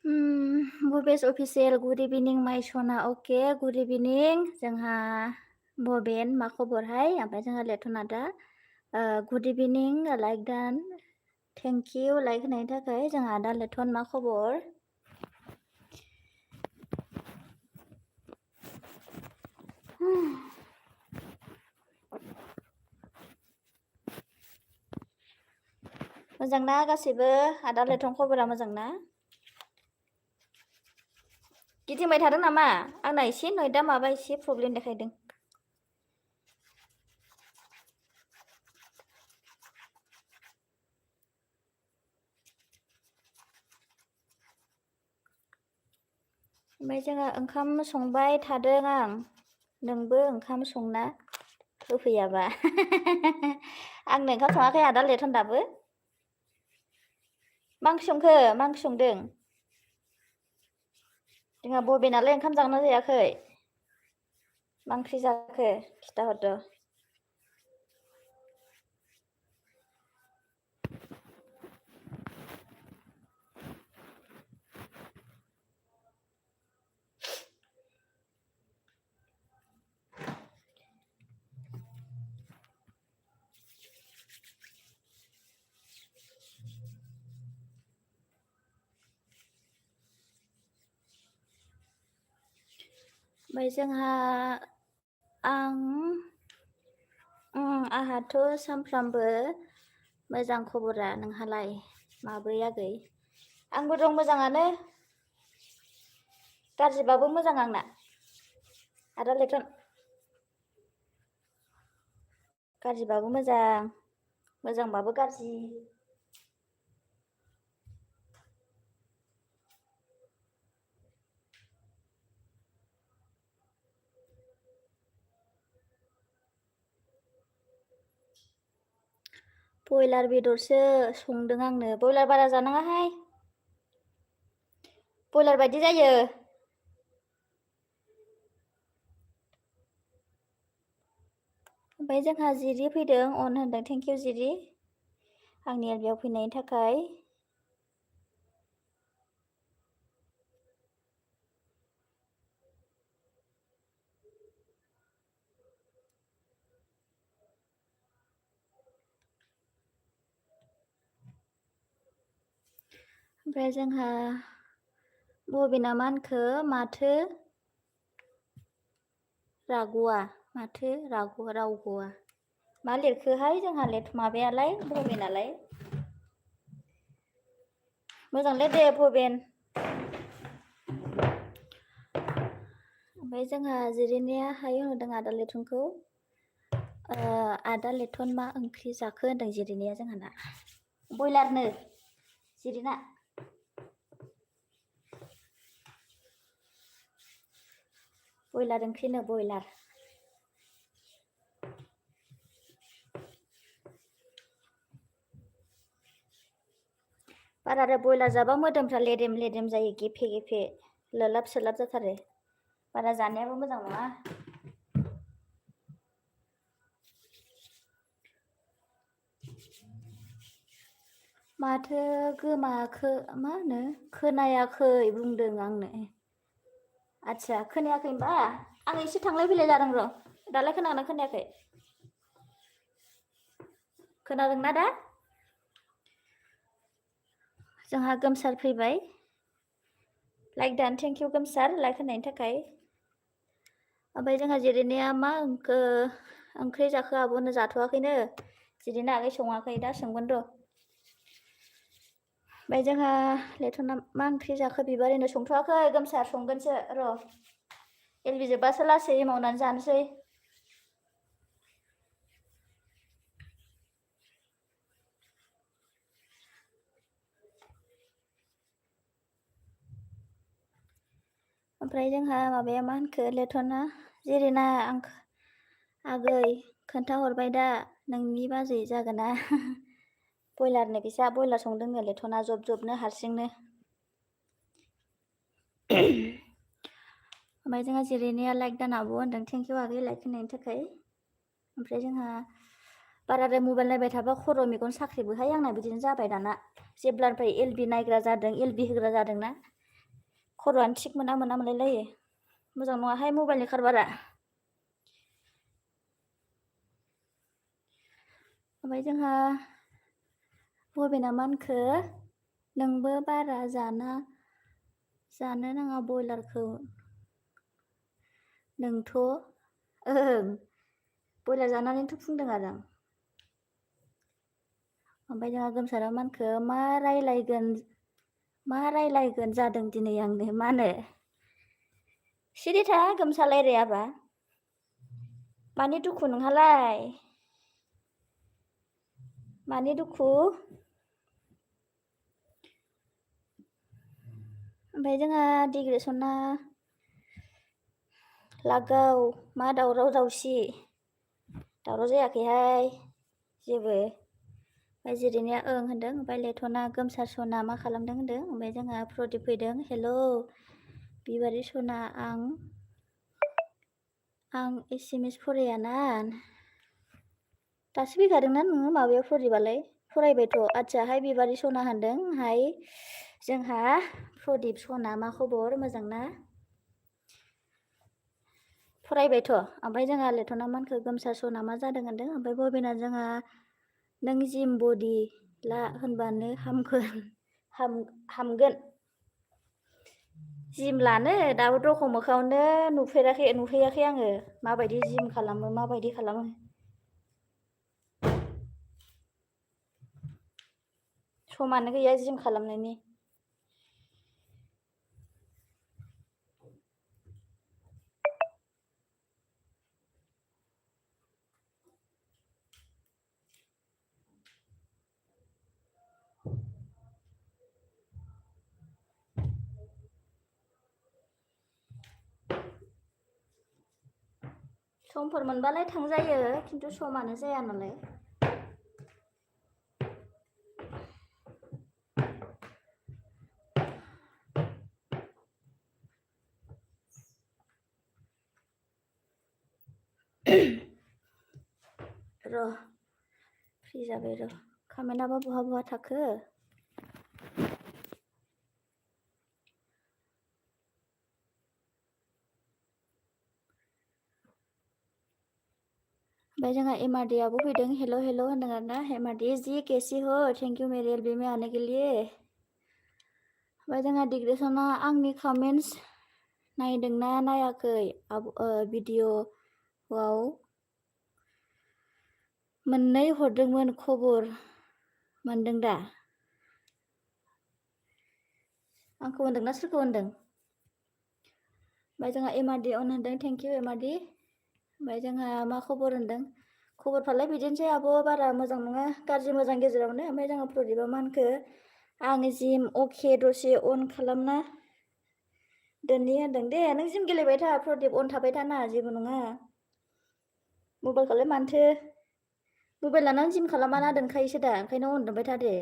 Bhabesh official good इभिनिं माइ सना अके good इभिनिं जोंहा भबेन मा खबरहाय ओमफ्राय जोंहा लेथना दा गुड इभिनिं लाइक डान थेंक इउ लाइक होनायनि थाखाय जोंहा दा लेथन मा खबर मोजां ना गासैबो आदा लेथन खबरा मोजां ना गिदिंबाय थादों नामा आंना एसे नयदा माबा एसे प्रब्लेम देखायदों ओमफ्राय जोंहा ओंखाम संबाय थादों आं नोंबो ओंखाम संना होफैयाबा आंनो ओंखाम सङाखै आदा लेथन दाबो मा ओंख्रि संखो मा ओंख्रि संदों जोंहा बबेनालाय ओंखाम जागोना जायाखै मा ओंख्रि जाखो खिथाहरदो ओमफ्राय जोंहा आंहाथ' सानफ्रामबो मोजां खबरा नोंहालाय माब्रै आगै आंबो दं मोजाङानो गाज्रिबाबो मोजां आंना आदा लेथन गाज्रिबाबो मोजां मोजांबाबो गाज्रि बयलार बेदरसो संदों आंनो बयलार बारा जानाङाहाय बयलार बायदि जायो ओमफ्राय जोंहा जिरि फैदों अन होनदों थेंक इउ जिरि आंनि एलबियाव फैनायनि थाखाय ओमफ्राय जोंहा बबेना मा होनखो माथो राग'आ माथो रावग'आ मा लिरखोहाय जोंहा माबायालाय बबेनालाय मोजांलै दे बबेन ओमफ्राय जोंहा जिरिनाया हायो होनदों आदा लेथनखौ आदा लेथन मा ओंख्रि जाखो होनदों जिरिनाया जोंहाना बयलारनो जिरिना बयलार ओंख्रिनो बयलार बारा आरो बयलार जाबा मोदोमफ्रा लेदेम लेदेम जायो गेफे गेफे लोलाब सोलाब जाथारो बारा जानायाबो मोजां नङा माथो गोमाखो मा होनो खोनायाखै बुंदों आंनो आच्छा खोनायाखै होनबा आं एसे थांलाय फैलाय जादों र' दालाय खोनागोना खोनायाखै खोनादोंना दा जोंहा गोमसार फैबाय लाइक दान थेंक इउ गोमसार लाइक होनायनि थाखाय ओमफ्राय जोंहा जिरिनाया मा ओंख्रि जाखो आब'नो जाथ'वाखैनो जिरिना आगै सङाखै दा सोंगोन र' ओमफ्राय जोंहा लेथना मा ओंख्रि जाखो बिबारैनो संथ'वाखै गोमसार संगोनसो र' एलबि जोब्बासो लासै मावनानै जानोसै ओमफ्राय जोंहा माबाया मा होनखो लेथना जिरिना आं आगै खोन्थाहरबाय दा नोंनि बाजै जागोना बयलारनो बिसा बयलार संदोंनो लेथना जब जबनो हारसिंनो ओमफ्राय जोंहा जिरिनाया लाइक दान आब' होनदों थेंक इउ आगै लाइक होनायनि थाखाय ओमफ्राय जोंहा बाराद्राय मबाइल नायबाय थाबा खर' मेगन साख्रिबोहाय आंना बिदिनो जाबाय दाना जेब्लानिफ्राय एलबि नायग्रा जादों एलबि होग्रा जादोंना खर'आनो थिग मोना मोनलायलायो मोजां नङाहाय मबाइलनि खारबारा ओमफ्राय जोंहा बबेना मा होनखो नोंबो बारा जानो नाङा बयलारखौ नोंथ' ओं बयलार जानानैथ' बुंदों आरो आं ओमफ्राय जोंहा गोमसारा मा होनखो मा रायलायगोन जादों दिनै आंनो मा होनो सिरि था गोमसा रायलायाबा मानि दुखु नोंहालाय मानि दुखु ओमफ्राय जोंहा डिग्रेसना लागाव मा दावराव दावसि दावराव जायाखैहाय जेबो ओमफ्राय जिरिनाया ओं होनदों ओमफ्राय लेथना गोमसार सना मा खालामदों होनदों ओमफ्राय जोंहा प्रदीप फैदों हेल' बिबारि सना आं एसएमएस फरायाना दासो फैखादोंना नोङो माबायाव प्रदीपालाय फरायबायथ' आदसाहाय बिबारि सना होनदों हाय जोंहा प्रदीप सना मा खबर मोजां ना फरायबायथ' ओमफ्राय जोंहा लेथना मानखो गोमसार सना मा जादों होनदों ओमफ्राय बबेना जोंहा नों जिम बडि ला होनबानो हामगोन जिम लानो दाबो दख' मोखाङावनो नुफैयाखै आङो माबायदि जिम खालामो माबायदि खालामो समानो गैया जिम खालामनायनि समफोर मोनबालाय थांजायो खिन्थु समानो जाया नालाय र' फ्रि जाबाय र' खामानियाबा बहा थाखो ओमफ्राय जोंहा एमआरडि आबो फैदों हेल' होनदों आरो ना एमआरडि जी कैसी हो थेंक यू मेरे एलबी में आने के लिए ओमफ्राय जोंहा डिग्रेसना आंनि कमेन्ट्स नायदोंना नायाखै भिडिअआव मोननै हरदोंमोन खबर मोनदों दा आंखौ होनदोंना सोरखौ होनदों ओमफ्राय जोंहा एमआरडि अन होनदों थेंक इउ एमआरडि ओमफ्राय जोंहा मा खबर होनदों खबरफ्रालाय बिदिनोसै आब' बारा मोजां नङा गाज्रि मोजां गेजेरावनो ओमफ्राय जोंहा प्रदीपा मा होनखो आं जिम अके दसे अन खालामना दोननि होनदों दे नों जिम गेलेबाय था प्रदीप अन थाबाय थाना जेबो नङा मबाइलखौलाय मानोथो मबाइल लानानै जिम खालामाना दोनखायोसो दा ओंखायनो अन दोनबाय था दे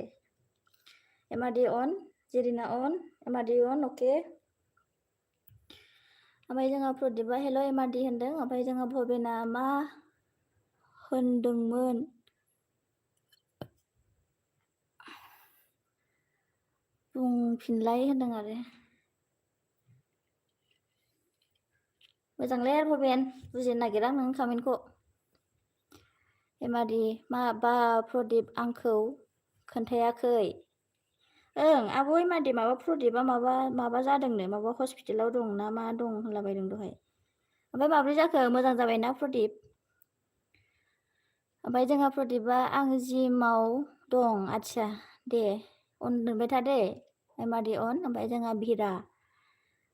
एमआरडि अन जिरिना अन एमआरडि अन अके ओमफ्राय जोंहा प्रदीपा हेल' एमआरडि होनदों ओमफ्राय जोंहा भबेना मा होनदोंमोन बुंफिनलाय होनदों आरो मोजांलै भबेन बुजिनो नागिरा नों कमेन्टखौ एमआरडि माबा प्रदीप आंखौ खोन्थायाखै ओं आब' एमआरडि माबा प्रदीपा माबा जादोंनो माबा हस्पिटालाव दं ना मा दं होनलाबायदों दहाय ओमफ्राय माब्रै जाखो मोजां जाबायना प्रदीप ओमफ्राय जोंहा प्रदीपा आं जिमाव दं आदसा दे अन दोनबाय था दे एमआरडि अन ओमफ्राय जोंहा भिरा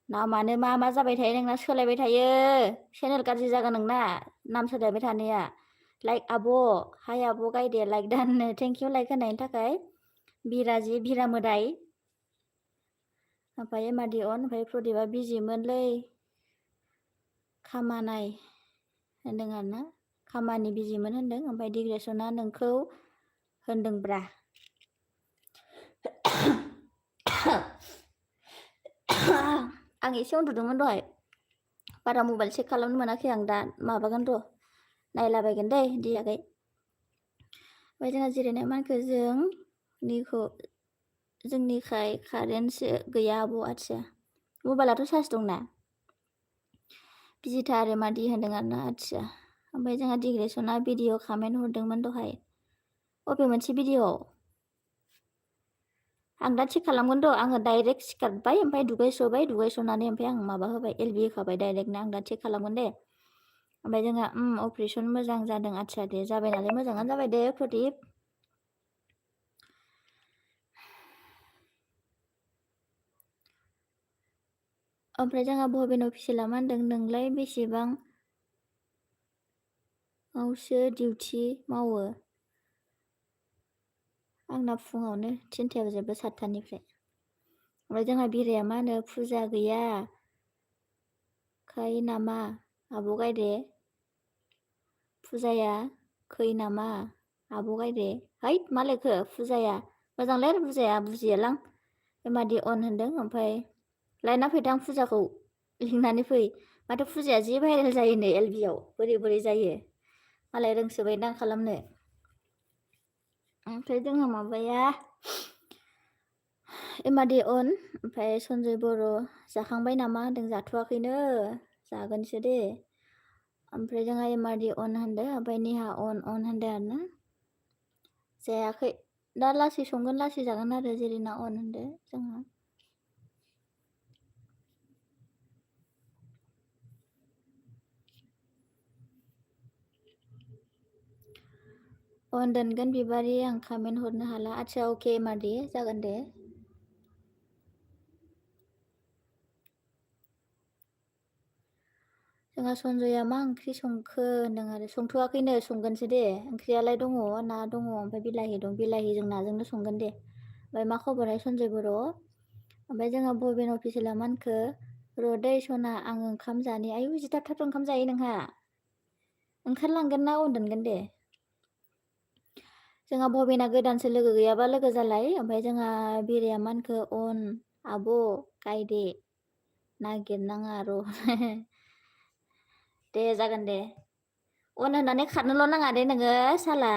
नामानो मा जाबाय थायो नोंना सोलायबाय थायो चेनेल गाज्रि जागोन नोंना नाम सोलायबाय थानाया लाइक आब' हाय आब' गायदे लाइक दाननो थेंक इउ लाइक होनायनि थाखाय बिराजि भिरा मोदाय ओमफ्राय एमआरडि अन ओमफ्राय प्रदीपा बिजिमोनलै खामानाय होनदों आरो ना खामानि बिजिमोन होनदों ओमफ्राय डिग्रेसना नोंखौ होनदोंब्रा आं एसे उन्दुदोंमोन दहाय बारा मबाइल चेक खालामनो मोनाखै आं दा माबागोन र' नायलाबायगोन दै दियाखै ओमफ्राय जोंहा जिरायनाय मानखो जोंनिखाय कारेन्टसो गैया आब' आदसा मबाइलाथ' चार्ज दंना बिजिथा आरो मादि होनदों आरोना आदसा ओमफ्राय जोंहा डिग्रेसना भिडिअ कमेन्ट हरदोंमोन दहाय अबे मोनसे भिडिअआव आं दा चेक खालामगोन र' आङो डाइरेक्ट सिखारबाय ओमफ्राय दुगैस्र'बाय दुगैस्र'नानै ओमफ्राय आं माबा होबाय एलबि होखाबाय डाइरेक्टनो आं दा चेक खालामगोन दे ओमफ्राय जोंहा अपारेसन मोजां जादों आदसा दे जाबाय नालाय मोजाङानो जाबाय दे प्रदीप ओमफ्राय जोंहा भबेन अफिसियेला मा होनदों नोंलाय बेसेबांआवसो डिउटि मावो आंना फुङावनो 3थायाव जोबो 7थानिफ्राय ओमफ्राय जोंहा बिराया मा होनो फुजा गैया खै नामा आब' गायदे फुजाया खै नामा आब' गायदे हैद मा लेखो फुजाया मोजांलै आरो फुजाया बुजियालां एमादि अन होनदों ओमफ्राय लायना फैदों फुजाखौ लिंनानै फै माथो फुजाया जि भाइरेल जायोनो एलबियाव बोरै जायो मालाय रोंसोबायदां खालामनो ओमफ्राय जोंहा माबाया एमादि अन ओमफ्राय सन्जय बर' जाखांबाय नामा होनदों जाथ'वाखैनो जागोनसो दे ओमफ्राय जोंहा एमादि अन होनदों ओमफ्राय निहा अन होनदों आरोना जायाखै दा लासै संगोन लासै जागोन आरो जेरिना अन होनदों जोंहा अन दोनगोन बिबारि आं कमेन्ट हरनो हाला आदसा अके एमादि जागोन दे जोंहा सन्जया मा ओंख्रि संखो होनदों आरो संथ'वाखैनो संगोनसो दे ओंख्रियालाय दङ ना दङ ओमफ्राय बिलाहि दं बिलाहिजों नाजोंनो संगोन दे ओमफ्राय मा खबरहाय सन्जय बर' ओमफ्राय जोंहा बबेन अफिसियेला मा होनखो रदै सना आं ओंखाम जानि आयु जि थाब ओंखाम जायो नोंहा ओंखारलांगोन ना अन दोनगोन दे जोंहा भबेना गोदानसो लोगो गैयाबा लोगो जालाय ओमफ्राय जोंहा बिराया मा होनखो अन आब' गायदे नागिरनाङा र' दे जागोन दे अन होननानै खारनोल' नाङा दे नोङो साला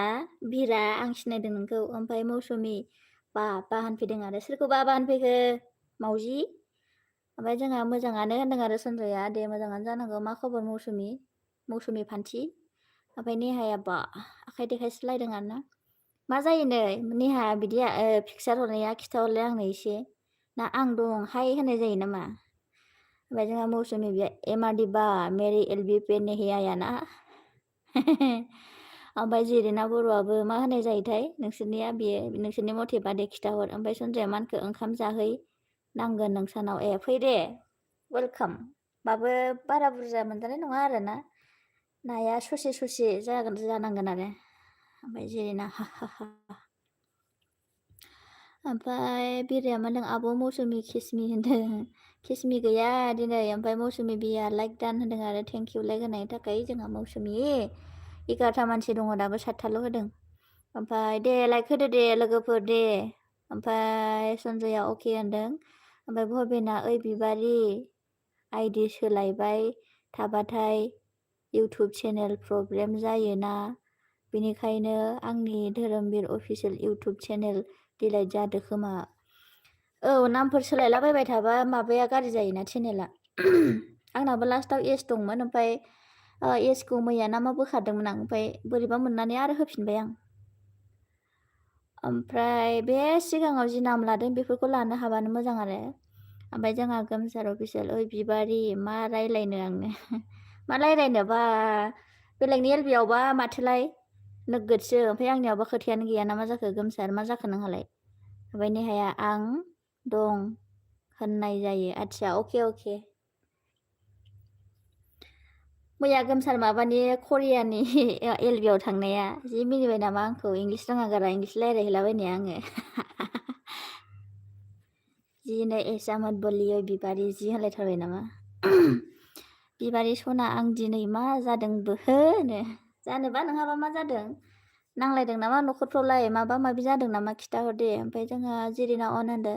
बिरा आं सिनायदों नोंखौ ओमफ्राय मौसुमि बा होनफैदों आरो सोरखौ बा होनफैखो मावजि ओमफ्राय जोंहा मोजाङानो होनदों आरो सन्जया दे मोजाङानो जानांगौ मा खबर मौसुमि फान्थि ओमफ्राय नेहाया बा आखाइ देखायस्रालायदों आरोना मा जायोनो नेहा बिदि पिक्सार हरनाया खिथाहरलाय आंनो एसे ना आं दं हाय होननाय जायो नामा ओमफ्राय जोंहा मौसुमि एमादि बा मेरी एलबि पे नहीं आया ना ओमफ्राय जेरिना बर'आबो मा होनाय जायोथाय नोंसोरनिया बेयो नोंसोरनि मथेबा दे खिथाहर ओमफ्राय सन्जया मानखो ओंखाम जाहै नांगोन नोंसानाव ए फै दे वेलकाम बाबो बारा बुरजा मोनजानाय नङा आरोना नाया ससे जानांगोन आरो ओमफ्राय जेरिना हा ओमफ्राय बिराया मा होनदों आब' मौसुमि खिसमि होनदों खिसमि गैया दिनै ओमफ्राय मौसुमि बिया लाइक दान होदों आरो थेंक इउ लाइक होनायनि थाखाय जोंहा मौसुमि 11था मानसि दङ दाबो 7थाल' होदों ओमफ्राय दे लाइक होदो दे लोगोफोर दे ओमफ्राय सन्जया अके होनदों ओमफ्राय भबेना ओइ बिबारि आइडि सोलायबाय थाबाथाय इउटुब चेनेल प्रब्लेम जायोना बेनिखायनो आंनि धोरोमबीर अफिसियेल इउटुब चेनेल डिलाइट जादो खोमा औ नामफोर सोलायलाबायबाय थाबा माबाया गाज्रि जायोना चेनेला आंनाबो लास्टाव एस दंमोन ओमफ्राय एसखौ मैया ना मा बोखारदोंमोन आं ओमफ्राय बोरैबा मोननानै आरो होफिनबाय आं ओमफ्राय बे सिगाङाव जि नाम लादों बेफोरखौ लानो हाबानो मोजां आरो ओमफ्राय जोंहा गोमसार अफिसियेल ओइ बिबारि मा रायलायनो आंनो मा रायलायनोबा बेलेगनि एलबियावबा माथोलाय नोगोदसो ओमफ्राय आंनियावबा खोथायानो गैया ना मा जाखो गोमसार मा जाखो नोंहालाय ओमफ्राय नेहाया आं दं होननाय जायो आदसा अके मैया गोमसार माबानि करियानि एलबियाव थांनाया जि मिनिबाय नामा आंखौ इंलिस रोङा गारा इंलिस रायलायहैलाबायनाया आङो जिनो एसामत बोलियो बिबारि जि होनलायथारबाय नामा बिबारि सना आं दिनै मा जादोंबो होनो जानोबा नोंहाबा मा जादों नांलायदों नामा न'खरफ्रावलाय माबा माबि जादों नामा खिथाहर दे ओमफ्राय जोंहा जेरिना अन होनदो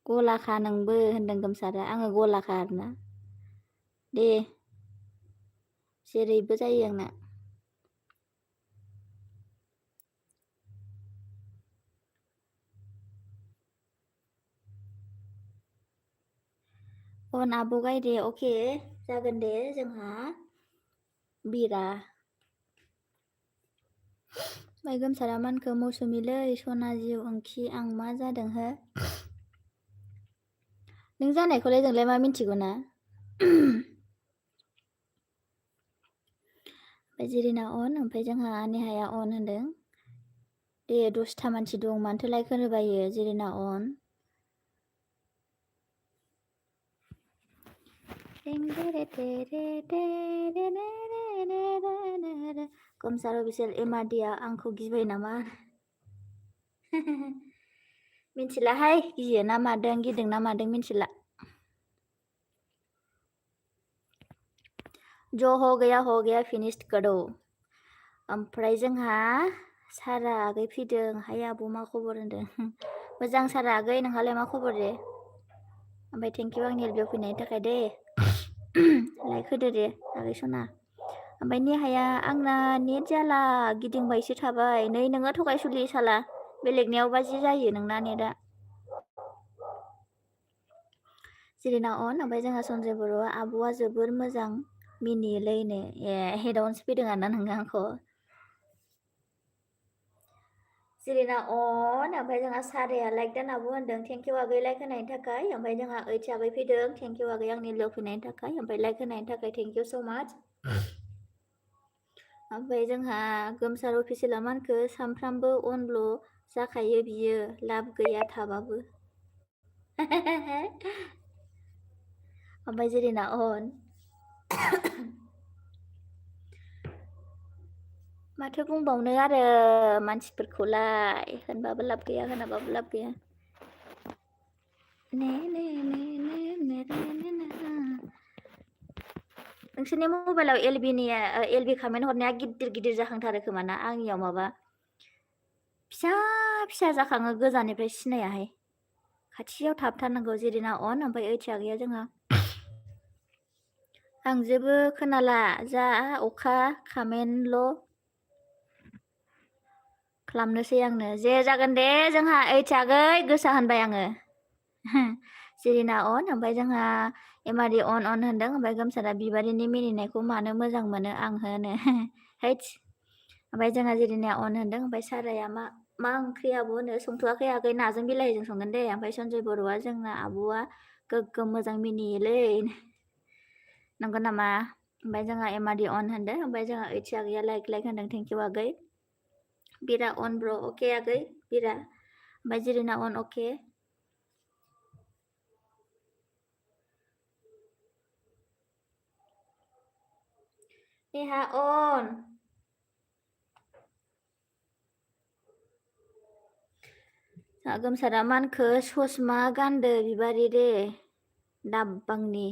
गलाखा नोंबो होनदों गोमसारा आङो गलाखा आरोना दे जेरैबो जायो आंना अन आब' गायदे अके जागोन दे जोंहा बिरा ओमफ्राय गोमसारा मानखो मौसुमिलै सना जिउ ओंखि आं मा जादों हो नों जानायखौलाय जोंलाय मा मिन्थिगौ ना ओमफ्राय जिरिना अन ओमफ्राय जोंहा नेहाया अन होनदों दे 10था मानसि दं मानोथो लाइक होनो बायो जिरिना अन गोमसार अफिसियेल एमादिया आंखौ गिबाय नामा मिन्थिलाहाय गियो ना मादों गिदों ना मादों मिन्थिला जो हो गया फिनिश्ड करो ओमफ्राय जोंहा सारा आगै फैदों हाय आब' मा खबर होनदों मोजां सारा आगै नोंहालाय मा खबर दे ओमफ्राय थेंकिउ आंनि एलबियाव फैनायनि थाखाय दे लाइक होदो दे आगै सना ओमफ्राय नेहाया आंना नेट जाला गिदिंबायसो थाबाय नै नोङो थगायसुलि साला बेलेगनियावबा जि जायो नोंना नेटआ जिरिना अन ओमफ्राय जोंहा सन्जय बर'आ आब'आ जोबोर मोजां मिनियोलैनो ए हेदावनोसो फैदों आरोना नोङो आंखौ जिरिना अन ओमफ्राय जोंहा साराया लाइक दान आब' होनदों थेंकिउ आगै लाइक होनायनि थाखाय ओमफ्राय जोंहा ओइच आगै फैदों थेंकिउ आगै आंनि लोगो फैनायनि थाखाय ओमफ्राय लाइक होनायनि थाखाय थेंकिउ स' माच ओमफ्राय जोंहा गोमसार अफिसियेला मानखो सामफ्रामबो अनल' जाखायो बियो लाब गैया थाबाबो ओमफ्राय जिरिना अन माथो बुंबावनो आरो मानसिफोरखौलाय होनबाबो लाब गैया होनाबाबो लाब गैया नोंसोरनि मबाइलाव एलबि कमेन्ट हरनाया गिदिर गिदिर जाखांथारो खोमा ना आंनियाव माबा फिसा फिसा जाखाङो गोजाननिफ्राय सिनायाहाय खाथियाव थाबथारनांगौ जिरिना अन ओमफ्राय ओइथिया गैया जोंहा आं जेबो खोनाला जा अखा कामेन्टल' खालामनोसै आंनो जे जागोन दे जोंहा ओइथिया आगै गोसा होनबाय आङो जिरिना अन ओमफ्राय जोंहा एमारि अन होनदों ओमफ्राय गोमसारा बिबारिनि मिनिनायखौ मानो मोजां मोनो आं होनो हैट्स ओमफ्राय जोंहा जिरिनाया अन होनदों ओमफ्राय साराया मा ओंख्रि आब' होनो संथ'वाखै आगै नाजों बिलाहिजों संगोन दे ओमफ्राय सन्जय बर'आ जोंना आब'आ गोग्गोम मोजां मिनियोलै नंगौ नामा ओमफ्राय जोंहा एमाडि अन होनदों ओमफ्राय जोंहा ओइथि आगैया लाइक होनदों थेंकिउ आगै बिरा अन ब्र अके आगै बिरा ओमफ्राय जिरिना अन अके नेहा अन गोमसारा मानखो ससमा गानदो बिबारि दे दाब्बांनि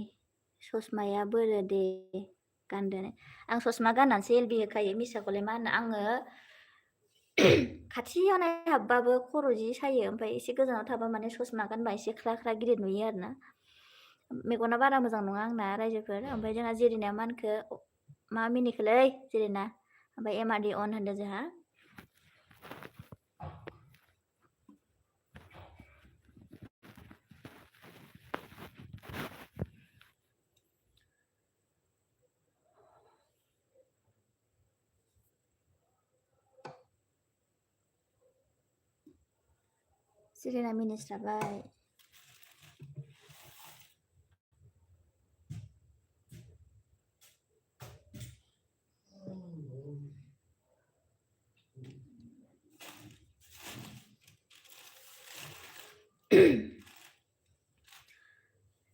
ससमाया बोरो दे गानदो आं ससमा गाननानैसो एलबि होखायो मिसाखौलाय मा होनो आङो खाथियाव नायहाबबाबो खर' जि सायो ओमफ्राय एसे गोजानाव थाबा माने ससमा गानबा एसे ख्रा ख्रा गिदिर नुयो आरोना मेगना बारा मोजां नङा आंना रायजोफोर ओमफ्राय जोंहा जिरिनाया मानखो मा मिनिखोलै जिरिना ओमफ्राय एमाडि अन होनदों जोंहा जिरिना मिनिस्राबाय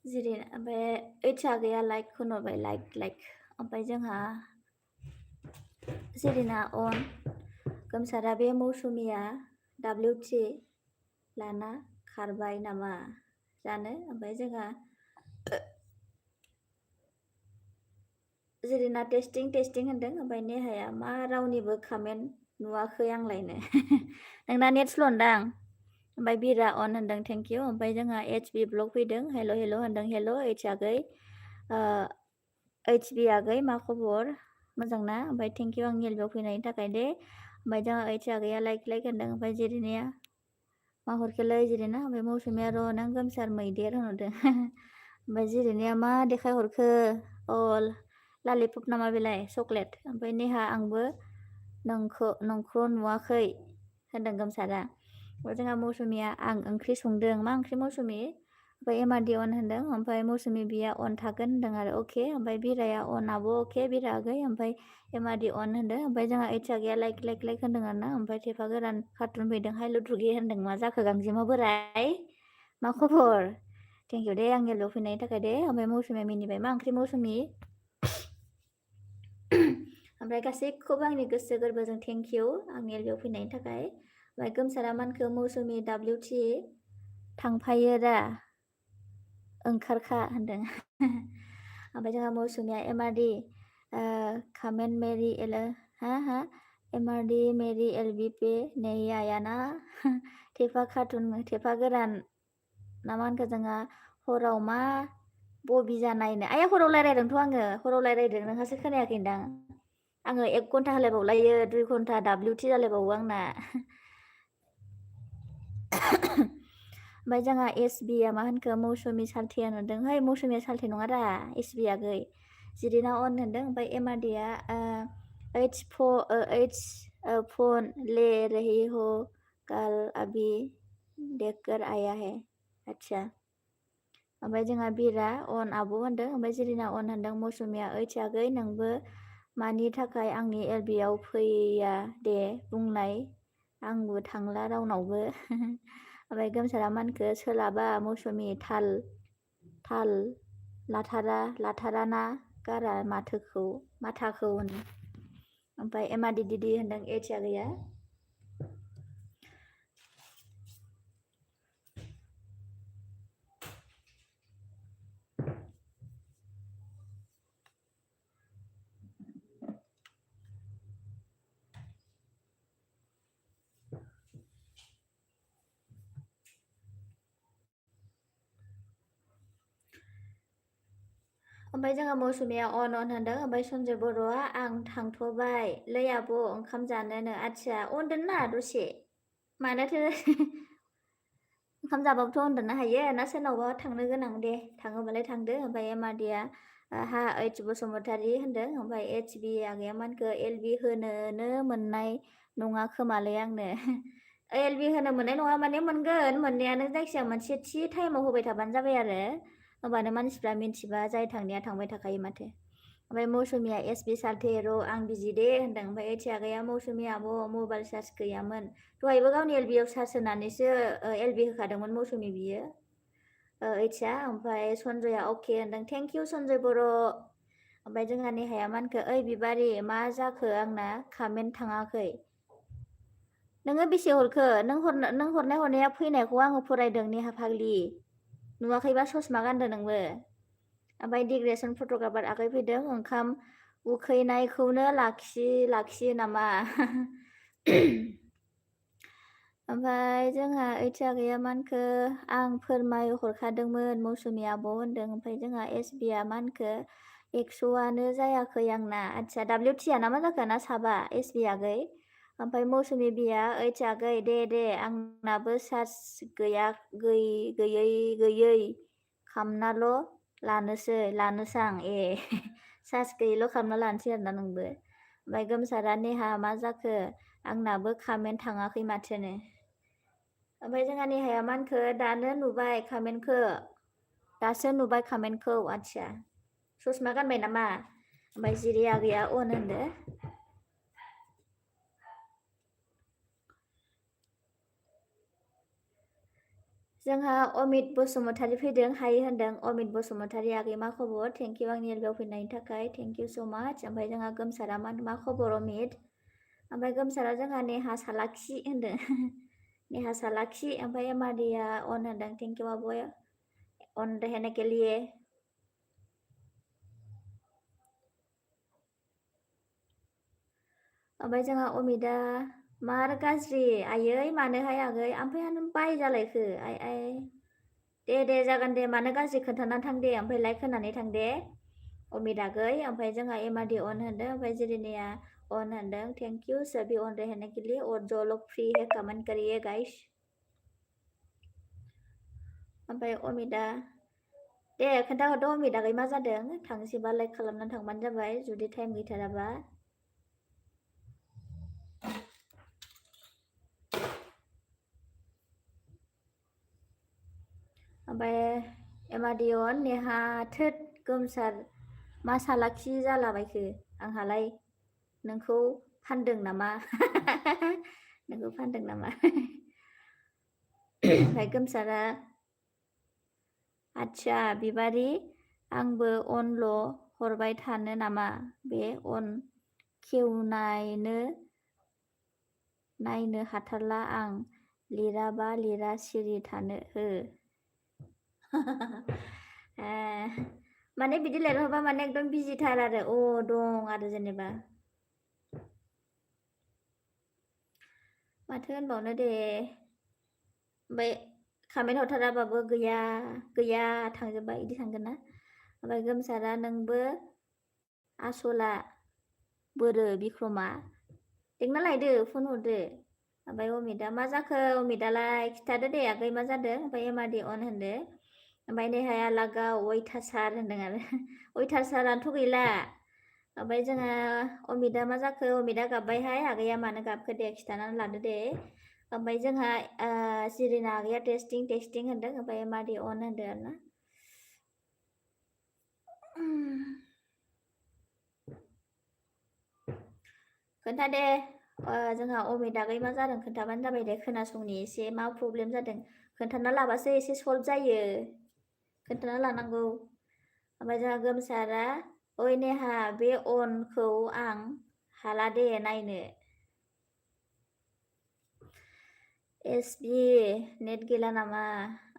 जिरिना ओमफ्राय ओइथि आगैया लाइक होनहरबाय लाइक ओमफ्राय जोंहा जिरिना अन गोमसारा बे मौसुमिया WT लाना खारबाय नामा जानो ओमफ्राय जोंहा जिरिना टेस्टिं होनदों ओमफ्राय नेहाया मा रावनिबो कमेन्ट नुवाखै आंलायनो नोंना नेट स्ल'नदां ओमफ्राय बिरा अन होनदों थेंकिउ ओमफ्राय जोंहा HB ब्लग फैदों हेल' होनदों हेल' ओइथि आगै HB आगै मा खबर मोजां ना ओमफ्राय थेंक इउ आंनि एलबियाव फैनायनि थाखाय दे ओमफ्राय जोंहा H आगैया लाइक होनदों ओमफ्राय जिरिनाया मा हरखोलै जिरिना ओमफ्राय मौसुमिया र' नों गोमसार मैदेर होनहरदों ओमफ्राय जिरिनाया मा देखायहरखो लालिपप नामा बेलाय चक्लेट ओमफ्राय नेहा आंबो नोंखौ नुवाखै होनदों गोमसारा ओमफ्राय जोंहा मौसुमिया आं ओंख्रि संदों मा ओंख्रि मौसुमि ओमफ्राय एमआरडि अन होनदों ओमफ्राय मौसुमि बिया अन थागोन होनदों आरो अके ओमफ्राय बिराया अन आब' अके बिरा आगै ओमफ्राय एमआरडि अन होनदों ओमफ्राय जोंहा H आगैया लाइक होनदों आरो ना ओमफ्राय थेफा गोरान कार्टुन फैदों हाय लुद्रुगि होनदों मा जाखो गांजेमा बोराय मा खबर थेंक इउ दे आंनि एलबियाव फैनायनि थाखाय दे ओमफ्राय मौसुमिया मिनिबाय मा ओंख्रि मौसुमि ओमफ्राय गासैखौबो आंनि गोसो गोरबोजों थेंक इउ आंनि एलबियाव फैनायनि थाखाय ओमफ्राय गोमसारा मानखो मौसुमि WT थांफायो दा ओंखारखा होनदों ओमफ्राय जोंहा मौसुमिया एमआरडि कामेन मेरि एल हा एमआरडि मेरि LBP नै आयाना थेफा कार्टुन थेफा गोरान ना मा होनखो जोंहा हराव मा बबि जानायनो आया हराव रायज्लायदोंथ' आङो हराव रायज्लायदों नोंहासो खोनायाखैदां आङो 1 घन्टा होलायबावलायो 2 घन्टा WT जालायबावो आंना ओमफ्राय जोंहा SBया मा होनखो मौसुमि साल्थि होनदों है मौसुमिया साल्थि नङा दा SB आगै जिरिना अन होनदों ओमफ्राय एमआरडिया H फोन ले रही हो कल अभी देखकर आया है अच्छा ओमफ्राय जोंहा बिरा अन आब' होनदों ओमफ्राय जिरिना अन होनदों मौसुमिया H आगै नोंबो मानि थाखाय आंनि एलबियाव फैया दे बुंनाय आंबो थांला रावनावबो ओमफ्राय गोमसारा मानखो सोलाबा मौसुमि थाल लाथारा ना गारा माथाखौ होनो ओमफ्राय एमआरडि दिदि होनदों H आगैया ओमफ्राय जोंहा मौसुमिया अन होनदों ओमफ्राय सन्जय बर'आ आं थांथ'बाय लै आब' ओंखाम जानोनो आदसा उन्दुना दसे मानोथो ओंखाम जाबाबोथ' उन्दुनो हायो ना सोरनावबा थांनो गोनां दे थाङोबालाय थांदो ओमफ्राय एमआरडिया हा H बसुमतारी होनदों ओमफ्राय HB आगैया मानखो LB होनोनो मोननाय नङा खोमालै आंनो LB होनो मोननाय नङा माने मोनगोन मोननायानो जायखिजाया मोनसे थि टाइमाव होबाय थाबानो जाबाय आरो होमबानो मानसिफ्रा मिन्थिबा जाय थांनाया थांबाय थाखायो माथो ओमफ्राय मौसुमिया SB साल्थे र' आं बिजि दे होनदों ओमफ्राय H आगैया मौसुमि आब' मबाइल चार्ज गैयामोन दहायबो गावनि एलबियाव चार्ज होनानैसो LB होखादोंमोन मौसुमि बियो Hआ ओमफ्राय सन्जया अके होनदों थेंक इउ सन्जय बर' ओमफ्राय जोंहा नेहाया मानखो ओइ बिबारि मा जाखो आंना कामेन्ट थाङाखै नोङो बेसे हरखो नों हरनाया फैनायखौ आङो फरायदों नेहा फाग्लि नुवाखैबा ससमा गानदो नोंबो ओमफ्राय डिग्रेसन फट'ग्राफार आगै फैदों ओंखाम उखैनायखौनो लाखियो नामा ओमफ्राय जोंहा H आगैया मानखो आं फोरमाय हरखादोंमोन मौसुमि आब' होनदों ओमफ्राय जोंहा SBया मानखो 100आनो जायाखै आंना आदसा WTया ना मा जाखो ना साबा SB आगै ओमफ्राय मौसुमि बिया H आगै दे आंनाबो चार्ज गैयै खामनाल' लानोसां चार्ज गैयैल' खालामना लानोसै आरोना नोंबो ओमफ्राय गोमसारा नेहा मा जाखो आंनाबो कामेन्ट थाङाखै माथोनो ओमफ्राय जोंहा नेहाया मानखो दासो नुबाय कामेन्टखौ आदसा ससमा गानबाय नामा ओमफ्राय जिरि आगैया अन होनदो जोंहा अमित बसुमतारी फैदों हाय होनदों अमित बसुमतारी आगै मा खबर थेंक इउ आंनि एलबियाव फैनायनि थाखाय थेंक इउ स' माच ओमफ्राय जोंहा गोमसारा मा खबर अमित ओमफ्राय गोमसारा जोंहा नेहा सालाखि होनदों नेहा सालाखि ओमफ्राय एमआरडिया अन होनदों थेंक इउ आब' अन रहने के लिए ओमफ्राय जोंहा अमितआ मार गाज्रि आयै मानोहाय आगै ओमफ्राय आनो बाय जालायखो आइ दे जागोन दे मानो गाज्रि खोन्थानानै थां दे ओमफ्राय लाइक होनानै थां दे अमिता गई ओमफ्राय जोंहा एमआरडि अन होनदों ओमफ्राय जेरेनिया अन होनदों थैंक यू सभी ऑन रहने के लिए और जो लोग फ्री है कमेंट करिए गाइस ओमफ्राय अमिता दे खोन्थाहरदो अमिता गै मा जादों थांसैबा लाइक खालामनानै थांबानो जाबाय जुदि टाइम गैथाराबा ओमफ्राय एमआरडि अन नेहा थोद गोमसार मा सालाखि जालाबायखो आंहालाय नोंखौ फानदों नामा नोंखौ फानदों नामा ओमफ्राय गोमसारा आच्छा बिबारि आंबो अनल' हरबाय थानो नामा बे अन खेवनायनो नायनो हाथारला आं लिराबा लिरा सिरि थानो हो माने बिदि लिरहरबा माने एकदम बिजिथार आरो दं आरो जेनेबा माथो होनबावनो दे ओमफ्राय कामेन्ट हरथाराबाबो गैया गैया थांजोब्बाय बिदि थांगोन ना ओमफ्राय गोमसारा नोंबो आसला बोरो बिक्रमा देंना लायदो फन हरदो ओमफ्राय अमिता मा जाखो अमितालाय खिथादो दे आगै मा जादों ओमफ्राय एमआरडि अन होनदो ओमफ्राय नेहाया लागाव अयथासार होनदों आरो अयथासाराथ' गैला ओमफ्राय जोंहा अमिता मा जाखो अमिता गाबबायहाय आगैया मानो गाबखो दे खिथानानै लादो दे ओमफ्राय जोंहा सिरिना आगैया टेस्टिं होनदों ओमफ्राय एमआरडि अन होनदों आरो ना खोन्था दे जोंहा अमिता आगै मा जादों खोन्थाबानो जाबाय दे खोनासंनि एसे मा प्रब्लेम जादों खोन्थाना लाबासो एसे सल्भ जायो खोन्थाना लानांगौ ओमफ्राय जोंहा गोमसारा ओइ नेहा बे अनखौ आं हाला दे नायनो एसबि नेट गैला नामा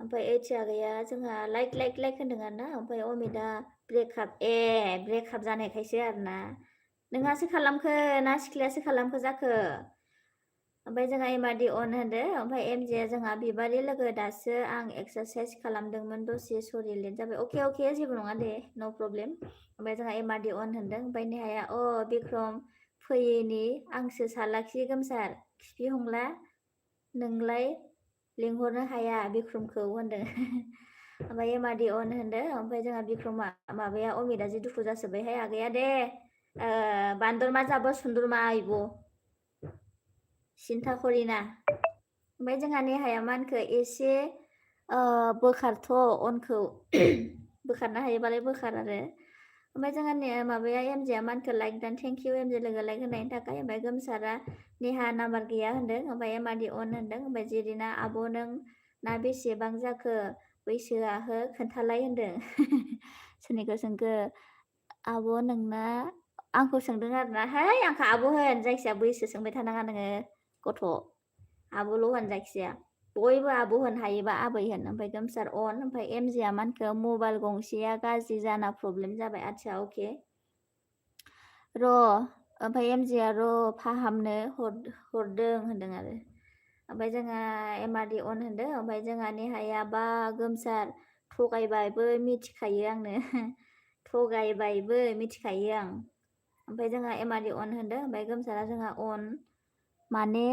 ओमफ्राय एथिया गैया जोंहा लाइक होनदों आरो ना ओमफ्राय अमिता ब्रेकआप जानायखायसो आरो ना नोंहासो खालामखो ना सिख्लायासो खालामखो जाखो ओमफ्राय जोंहा एमआरडि अन होनदो ओमफ्राय एमजे जोंहा बिबारि लोगो दासो आं एक्सारसाइज खालामदोंमोन दसे सरि लेट जाबाय अके जेबो नङा दे नो प्रब्लेम ओमफ्राय जोंहा एमआरडि अन होनदों ओमफ्राय नेहाया बिक्रम फैयैनि आंसो सालाखि गोमसार खिफि हंला नोंलाय लिंहरनो हाया बिक्रमखौ होनदों ओमफ्राय एमआरडि अन होनदो ओमफ्राय जोंहा बिक्रमा माबाया अमिता जि दुखु जासोबायहाय आगैया दे बान्दर मा जाबो सुन्दुरमा आइब सिन्था करिना ओमफ्राय जोंहा नेहाया मा होनखो एसे बोखारथ' अनखौ बोखारनो हायोबालाय बोखार आरो ओमफ्राय जोंहा माबाया एमजेया मा होनखो लाइक दान थेंक इउ एमजे लोगो लाइक होनायनि थाखाय ओमफ्राय गोमसारा नेहा नाम्बार गैया होनदों ओमफ्राय एमआरडि अन होनदों ओमफ्राय जेरिना आब' नों ना बेसेबां जाखो बैसोआ हो खोन्थालाय होनदों सोरनिखौ सोंखो आब' नोंना आंखौ सोंदों आरो ना है आंखौ आब' होन जायखिया बैसो सोंबाय थानाङा नोङो गथ' आब'ल' होन जायखिजाया बयबो आब' होन हायोबा आबै होन ओमफ्राय गोमसार अन ओमफ्राय एमजेया मा होनखो मबाइल गंसेया गाज्रि जाना प्रब्लेम जाबाय आच्छा अके र' ओमफ्राय एमजेया र' फाहामनो हरदों होनदों आरो ओमफ्राय जोंहा एमआरडि अन होनदों ओमफ्राय जोंहा नेहाया बा गोमसार थगायबायबो मिथिखायो आंनो थगायबायबो मिथिखायो आं ओमफ्राय जोंहा एमआरडि अन होनदों ओमफ्राय गोमसारा जोंहा अन माने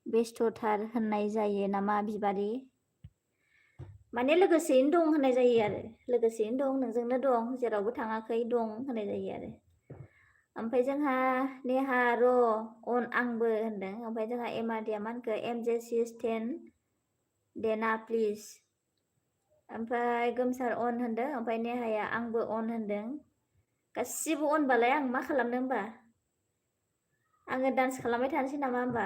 बेस्थ'थार होननाय जायो नामा बिबारि माने लोगोसेयैनो दं होननाय जायो आरो लोगोसेयैनो दं नोंजोंनो दं जेरावबो थाङाखै दं होननाय जायो आरो ओमफ्राय जोंहा नेहा र' अन आंबो होनदों ओमफ्राय जोंहा एमआरडिया मा होनखो एमजे सिस्टेन देना प्लिज ओमफ्राय गोमसार अन होनदों ओमफ्राय नेहाया आंबो अन होनदों गासिबो अनबालाय आं मा खालामनो होमबा आङो डान्स खालामबाय थानोसै नामा होमबा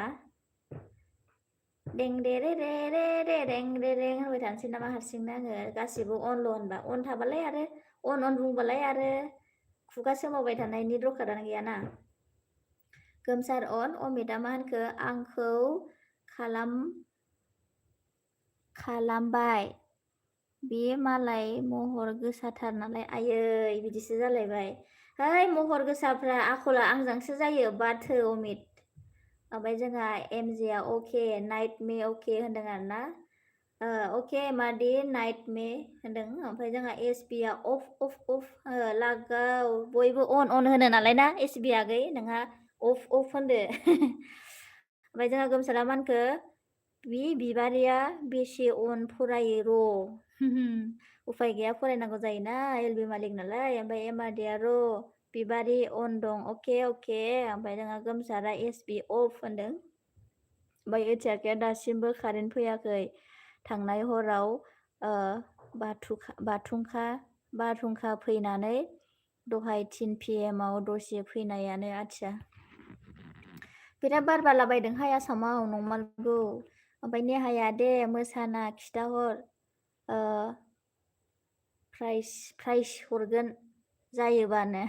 दें दे रे रे रे रे रें रे रें होनबाय थानोसै नामा हारसिंनो आङो गासिबो अनल' होनबा अन थाबालाय आरो अन बुंबालाय आरो खुगा सोमावबाय थानायनि दरखारानो गैयाना गोमसार अन अमिता मा होनखो आंखौ खालामबाय बे मालाय महर गोसाथार नालाय आयै बिदिसो जालायबाय है महर गोसाफ्रा आखला आंजोंसो जायो बाथो अमित ओमफ्राय जोंहा एमजेया अके नाइट मे अके होनदों आरो ना अके मादि नाइट मे होनदों ओमफ्राय जोंहा एसबि आ अफ लागाव बयबो अन होनो नालाय ना एसबि आगै नोंहा अफ होनदो ओमफ्राय जोंहा गोमसारा मा होनखो बिबारिया बेसे अन फरायो र' उफाय गैया फरायनांगौ जायोना एलबि मालिक नालाय ओमफ्राय एमआरडिया र' बिबारि अन दं अके ओमफ्राय जोंहा गोमसारा एसबि अफ होनदों ओमफ्राय एथियाखैया दासिमबो कारेन्ट फैयाखै थांनाय हराव बारहुंखा फैनानै दहाय 10 PM आव दसे फैनायानो आथिया बिराद बार बारलाबायदोंहाय आसामाव नंमारगौ ओमफ्राय नेहाया दे मोसाना खिथाहर प्राइस हरगोन जायोबानो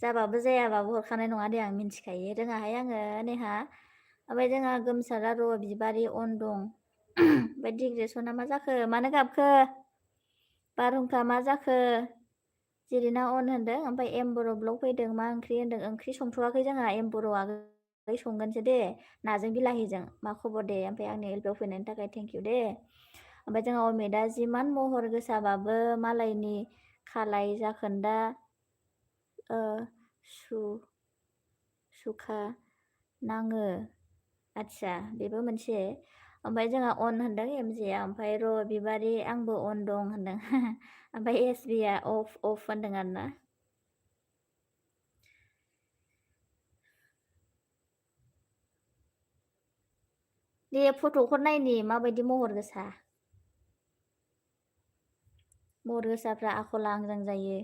जाबाबो जायाबाबो हरखानाय नङा दे आं मिन्थिखायो रोङाहाय आङो नेहा ओमफ्राय जोंहा गोमसारा र' बिबारि अन दं ओमफ्राय डिग्रेसना मा जाखो मानो गाबखो बारहुंखा मा जाखो जिरिना अन होनदों ओमफ्राय एमबर' ब्लग फैदों मा ओंख्रि होनदों ओंख्रि संथ'वाखै जोंहा एमबर' आगै संगोनसो दे नाजों बिलाहिजों मा खबर दे ओमफ्राय आंनि एलपिआव फैनायनि थाखाय थेंक इउ दे ओमफ्राय जोंहा अमितआ जिमान महर गोसाबाबो मालायनि खालाय जाखोन्दा सुखा नाङो आदसा बेबो मोनसे ओमफ्राय जोंहा अन होनदों एमजेआ ओमफ्राय र' बिबारि आंबो अन दं होनदों ओमफ्राय एसबिआ अफ होनदों आरोना दे फट'खौ नायनि माबायदि महर गोसाफ्रा आखला आंजां जायो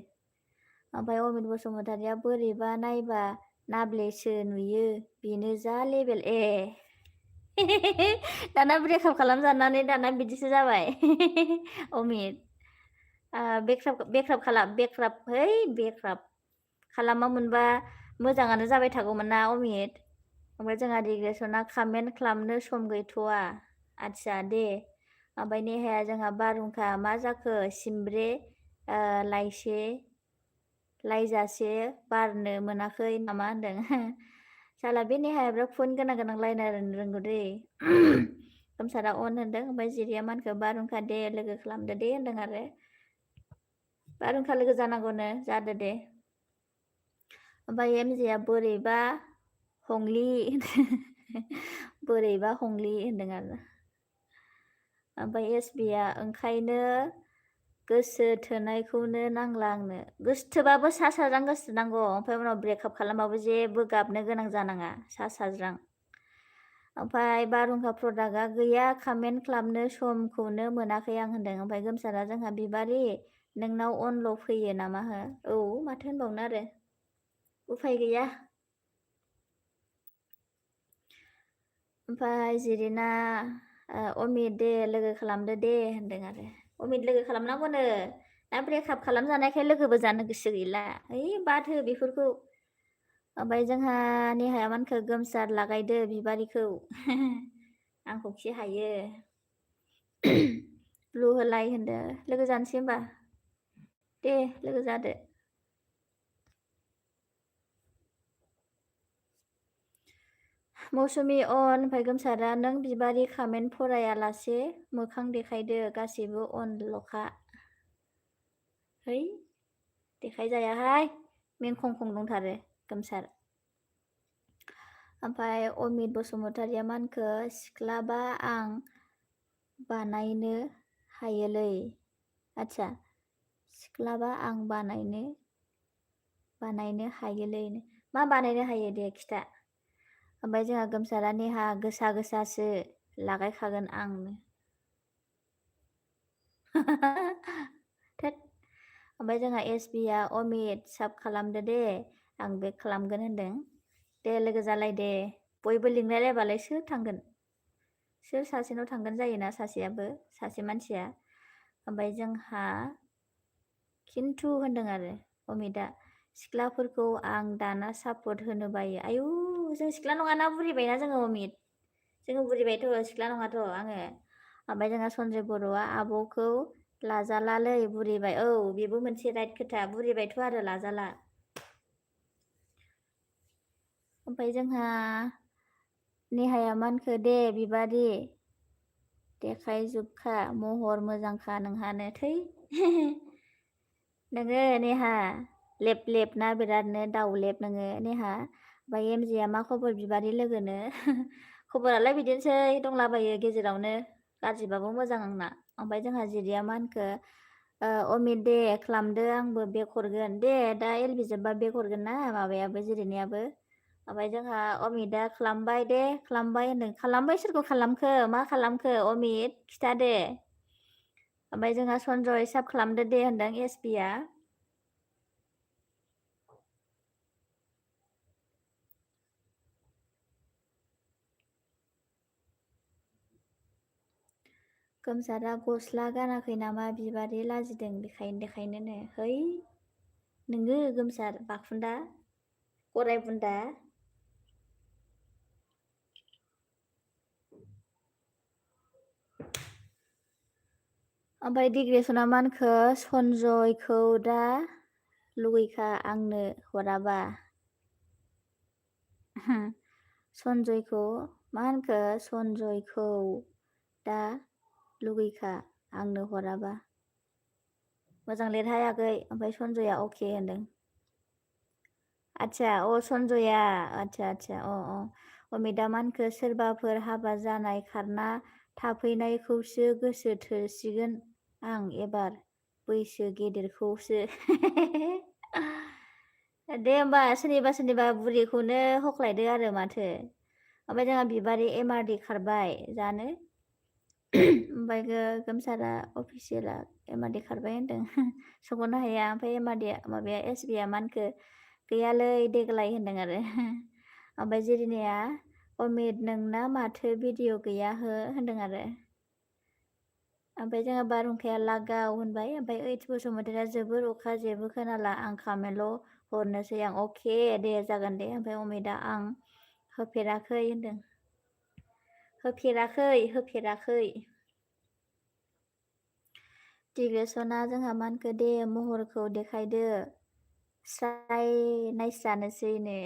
ओमफ्राय अमित बसुमतारिया बोरैबा नायबा नाब्लेसो नुयो बेनो जा लेभेल दाना ब्रेकआप खालामजानानै दाना बिदिसो जाबाय अमित बेकआप खालामामोनबा मोजाङानो जाबाय थागौमोन ना अमित ओमफ्राय जोंहा रिग्रेसना कमेन्ट खालामनो सम गैथ'वा आदसा दे ओमफ्राय नेहाया जोंहा बारहुंखा मा जाखो सिमब्रे लायजासे बारनो मोनाखै नामा होनदों साला बे नेहाया बिराद फन गोनां रायलायनो रोंगौ दै गोमसारा अन होनदों ओमफ्राय जिरिया मानखौ बारहुंखा दे लोगो खालामदो दे होनदों आरो बारहुंखा लोगो जानांगौनो जादो दे ओमफ्राय एमजेआ बोरैबा हंलि होनदों आरो ओमफ्राय एसबिआ ओंखायनो गोसो थोनायखौनो नांला आंनो गोसोथोबाबो सा साज्रां गोसोथोनांगौ ओमफ्राय उनाव ब्रेकआप खालामबाबो जेबो गाबनो गोनां जानाङा सा साज्रां ओमफ्राय बारहुंखा प्रडाक्टआ गैया कमेन्ट खालामनो समखौनो मोनाखै आं होनदों ओमफ्राय गोमसारा जोंहा बिबारि नोंनाव अनल' फैयो नामा हो औ माथो होनबावनो आरो उफाय गैया ओमफ्राय जिरिना अमित दे लोगो खालामदो दे होनदों आरो अमित लोगो खालामनांगौनो दा ब्रेकआप खालामजानायखाय लोगोबो जानो गोसो गैला ओइ बाद हो बेफोरखौ ओमफ्राय जोंहा नेहाया मानखौ गोमसार लागायदो बिबारिखौ आंखौ खि हायो ब्लु होलाय होनदो लोगो जानोसै होमबा दे लोगो जादो मौसुमि अन ओमफ्राय गोमसारा नों बिबारि कमेन्ट फरायालासे मोखां देखायदो गासिबो अनल'खा है देखायजायाहाय मेंखंखं दंथारो गोमसार ओमफ्राय अमित बसुमतारिया मानखो सिख्लाबा आं बानायनो हायोलै आदसा सिख्लाबा आं बानायनो हायोलै मा बानायनो हायो दे खिथा ओमफ्राय जोंहा गोमसारा नेहा गोसासो लागायखागोन आंनो ओमफ्राय जोंहा एसबिआ अमित साब खालामदो दे आं बेक खालामगोन होनदों दे लोगो जालाय दे बयबो लिंलायलायबालाय सोर थांगोन सोर सासेनाव थांगोन जायोना सासेयाबो सासे मानसिया ओमफ्राय जोंहा खिन्थु होनदों आरो अमितआ सिख्लाफोरखौ आं दाना सापर्ट होनो बायो आयु जों सिख्ला नङाना बुरिबायना जोङो अमित जोङो बुरिबायथ' सिख्ला नङाथ' आङो ओमफ्राय जोंहा सन्जय बर'आ आब'खौ लाजालालै बुरिबाय औ बेबो मोनसे राइट खोथा बुरिबायथ' आरो लाजाला ओमफ्राय जोंहा नेहाया मानखो दे बिबारि देखायजोबखा महर मोजांखा नोंहानो थै नोङो नेहा लेब ना बिरादनो दाउलेब नोङो नेहा ओमफ्राय एमजेआ मा खबर बिबारि लोगोनो खबरालाय बिदिनोसै दंलाबायो गेजेरावनो गाज्रिबाबो मोजां आंना ओमफ्राय जोंहा जिरिया मा होनखो अमित दे खालामदो आंबो बेक हरगोन दे दा एलबि जोब्बा बेक हरगोन ना माबायाबो जिरिनियाबो ओमफ्राय जोंहा अमितआ खालामबाय दे खालामबाय होनदों खालामबाय सोरखौ खालामखो मा खालामखो अमित खिथा दे ओमफ्राय जोंहा सन्जय साब खालामदो दे होनदों एसपिआ गोमसारा गस्ला गानाखै नामा बिबारि लाजिदों देखायनोनो है नोङो गोमसार बाखुन्दा गराय बुन्दा ओमफ्राय डिग्रेसना मा होनखो सन्जयखौ दा लुगैखा आंनो हराबा सन्जयखौ मा होनखो सन्जयखौ दा लुगैखा आंनो हराबा मोजां लिरहाय आगै ओमफ्राय सन्जया अके होनदों आच्छा सन्जया आच्छा अमितआ मा होनखो सोरबाफोर हाबा जानाय खारना थाफैनायखौसो गोसो थोसिगोन आं एबार बैसो गेदेरखौसो दे होमबा सोरनिबा बुरिखौनो हख्लायदो आरो माथो ओमफ्राय जोंहा बिबारि एमआरडि खारबाय जानो ओमफ्राय गोमसारा अफिसियेला एमआरडि खारबाय होनदों सख'नो हाया ओमफ्राय एमआरडि माबाया एसबिआ मा होनखो गैयालै देग्लाय होनदों आरो ओमफ्राय जिरिनाया अमित नोंना माथो भिडिअ गैया हो होनदों आरो ओमफ्राय जोंहा बारहुंखाया लागाव होनबाय ओमफ्राय ओइथ बसुमतारिया जोबोर अखा जेबो खोनाला आं खामेल' हरनोसै आं अके दे जागोन दे ओमफ्राय अमितआ आं होफेराखै होनदों होफेराखै डिग्रेसना जोंहा मा होनखो दे महरखौ देखायदो स्राय नायस्रानोसैनो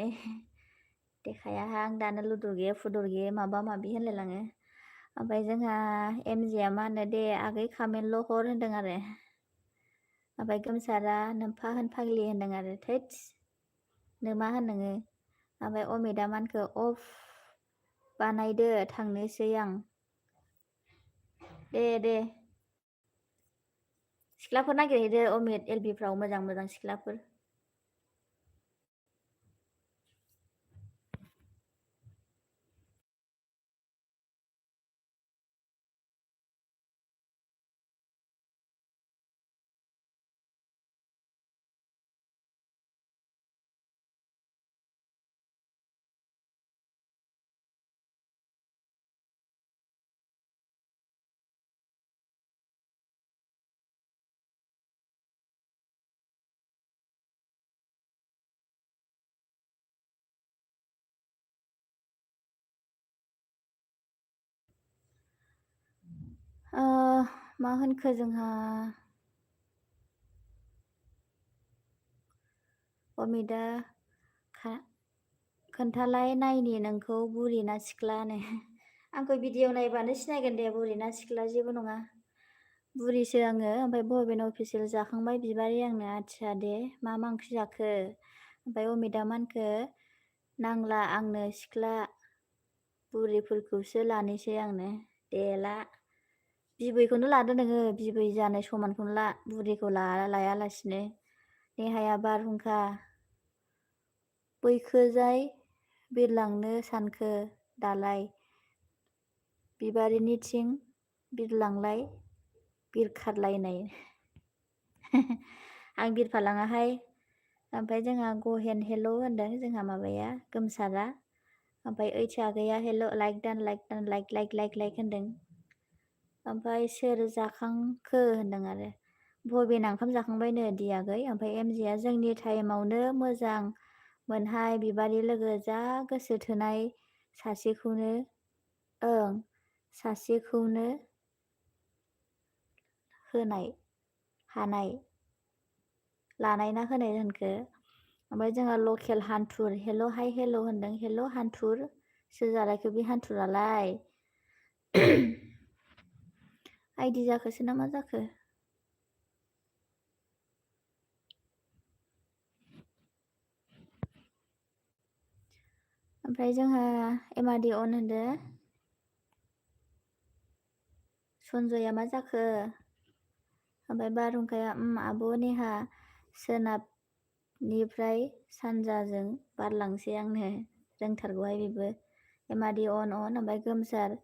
देखायाहां दानो लुदुर गे फुदुर गे माबा माबि होनलायलाङो ओमफ्राय जोंहा एमजेआ मा होनो दे आगै खामेनल' हर होनदों आरो ओमफ्राय गोमसारा नोम्फा होन फाग्लि होनदों आरो थैथस नोमा होन नोङो ओमफ्राय अमितआ मा होनखो अफ बानायदो थांनोसै आं दे सिख्लाफोर नागिरहैदो अमित एलबिफ्राव मोजां सिख्लाफोर मा होनखो जोंहा अमितआ खोन्थालाय नायनि नोंखौ बुरि ना सिख्लानो आंखौ भिडिअ नायबानो सिनायगोन दे बुरि ना सिख्ला जेबो नङा बुरिसो आङो ओमफ्राय बबेन अफिसियेल जाखांबाय बिबारि आंनो आच्छा दे मा ओंख्रि जाखो ओमफ्राय अमितआ मा होनखो नांला आंनो सिख्ला बुरिफोरखौसो लानोसै आंनो दे ला बिबैखौनो लादो नोङो बिबै जानाय समानखौनो ला बुरिखौ लायालासिनो नेहाया बारहुंखा बैखोजाय बिरलांनो सानखो दालाय बिबारिनिथिं बिरलांलाय बिरखारलायनाय आं बिरफालाङाहाय ओमफ्राय जोंहा गहेन हेल' होनदों जोंहा माबाया गोमसारा ओमफ्राय ओइथि आगैया हेल' लाइक दान लाइक होनदों ओमफ्राय सोर जाखांखो होनदों आरो बबेना ओंखाम जाखांबायनो दि आगै ओमफ्राय एमजेआ जोंनि टाइमावनो मोजां मोनहाय बिबारि लोगो जा गोसो थोनाय सासेखौनो हानाय लानाय ना होनाय होनखो ओमफ्राय जोंहा लकेल हान्थुर हेल' हाय हेल' होनदों हेल' हान्थुर सोर जालायखो बे हान्थुरालाय आइदि जाखोसो ना मा जाखो? ओमफ्राय जोंहा एमाडि अन होनदो। सनजया मा जाखो? ओमफ्राय बारहुंखाया आब' नेहा सोनाबनिफ्राय सानजाजों बारलांसै आंनो रोंथारगौहाय बेबो। एमाडि अन ओमफ्राय गोमसार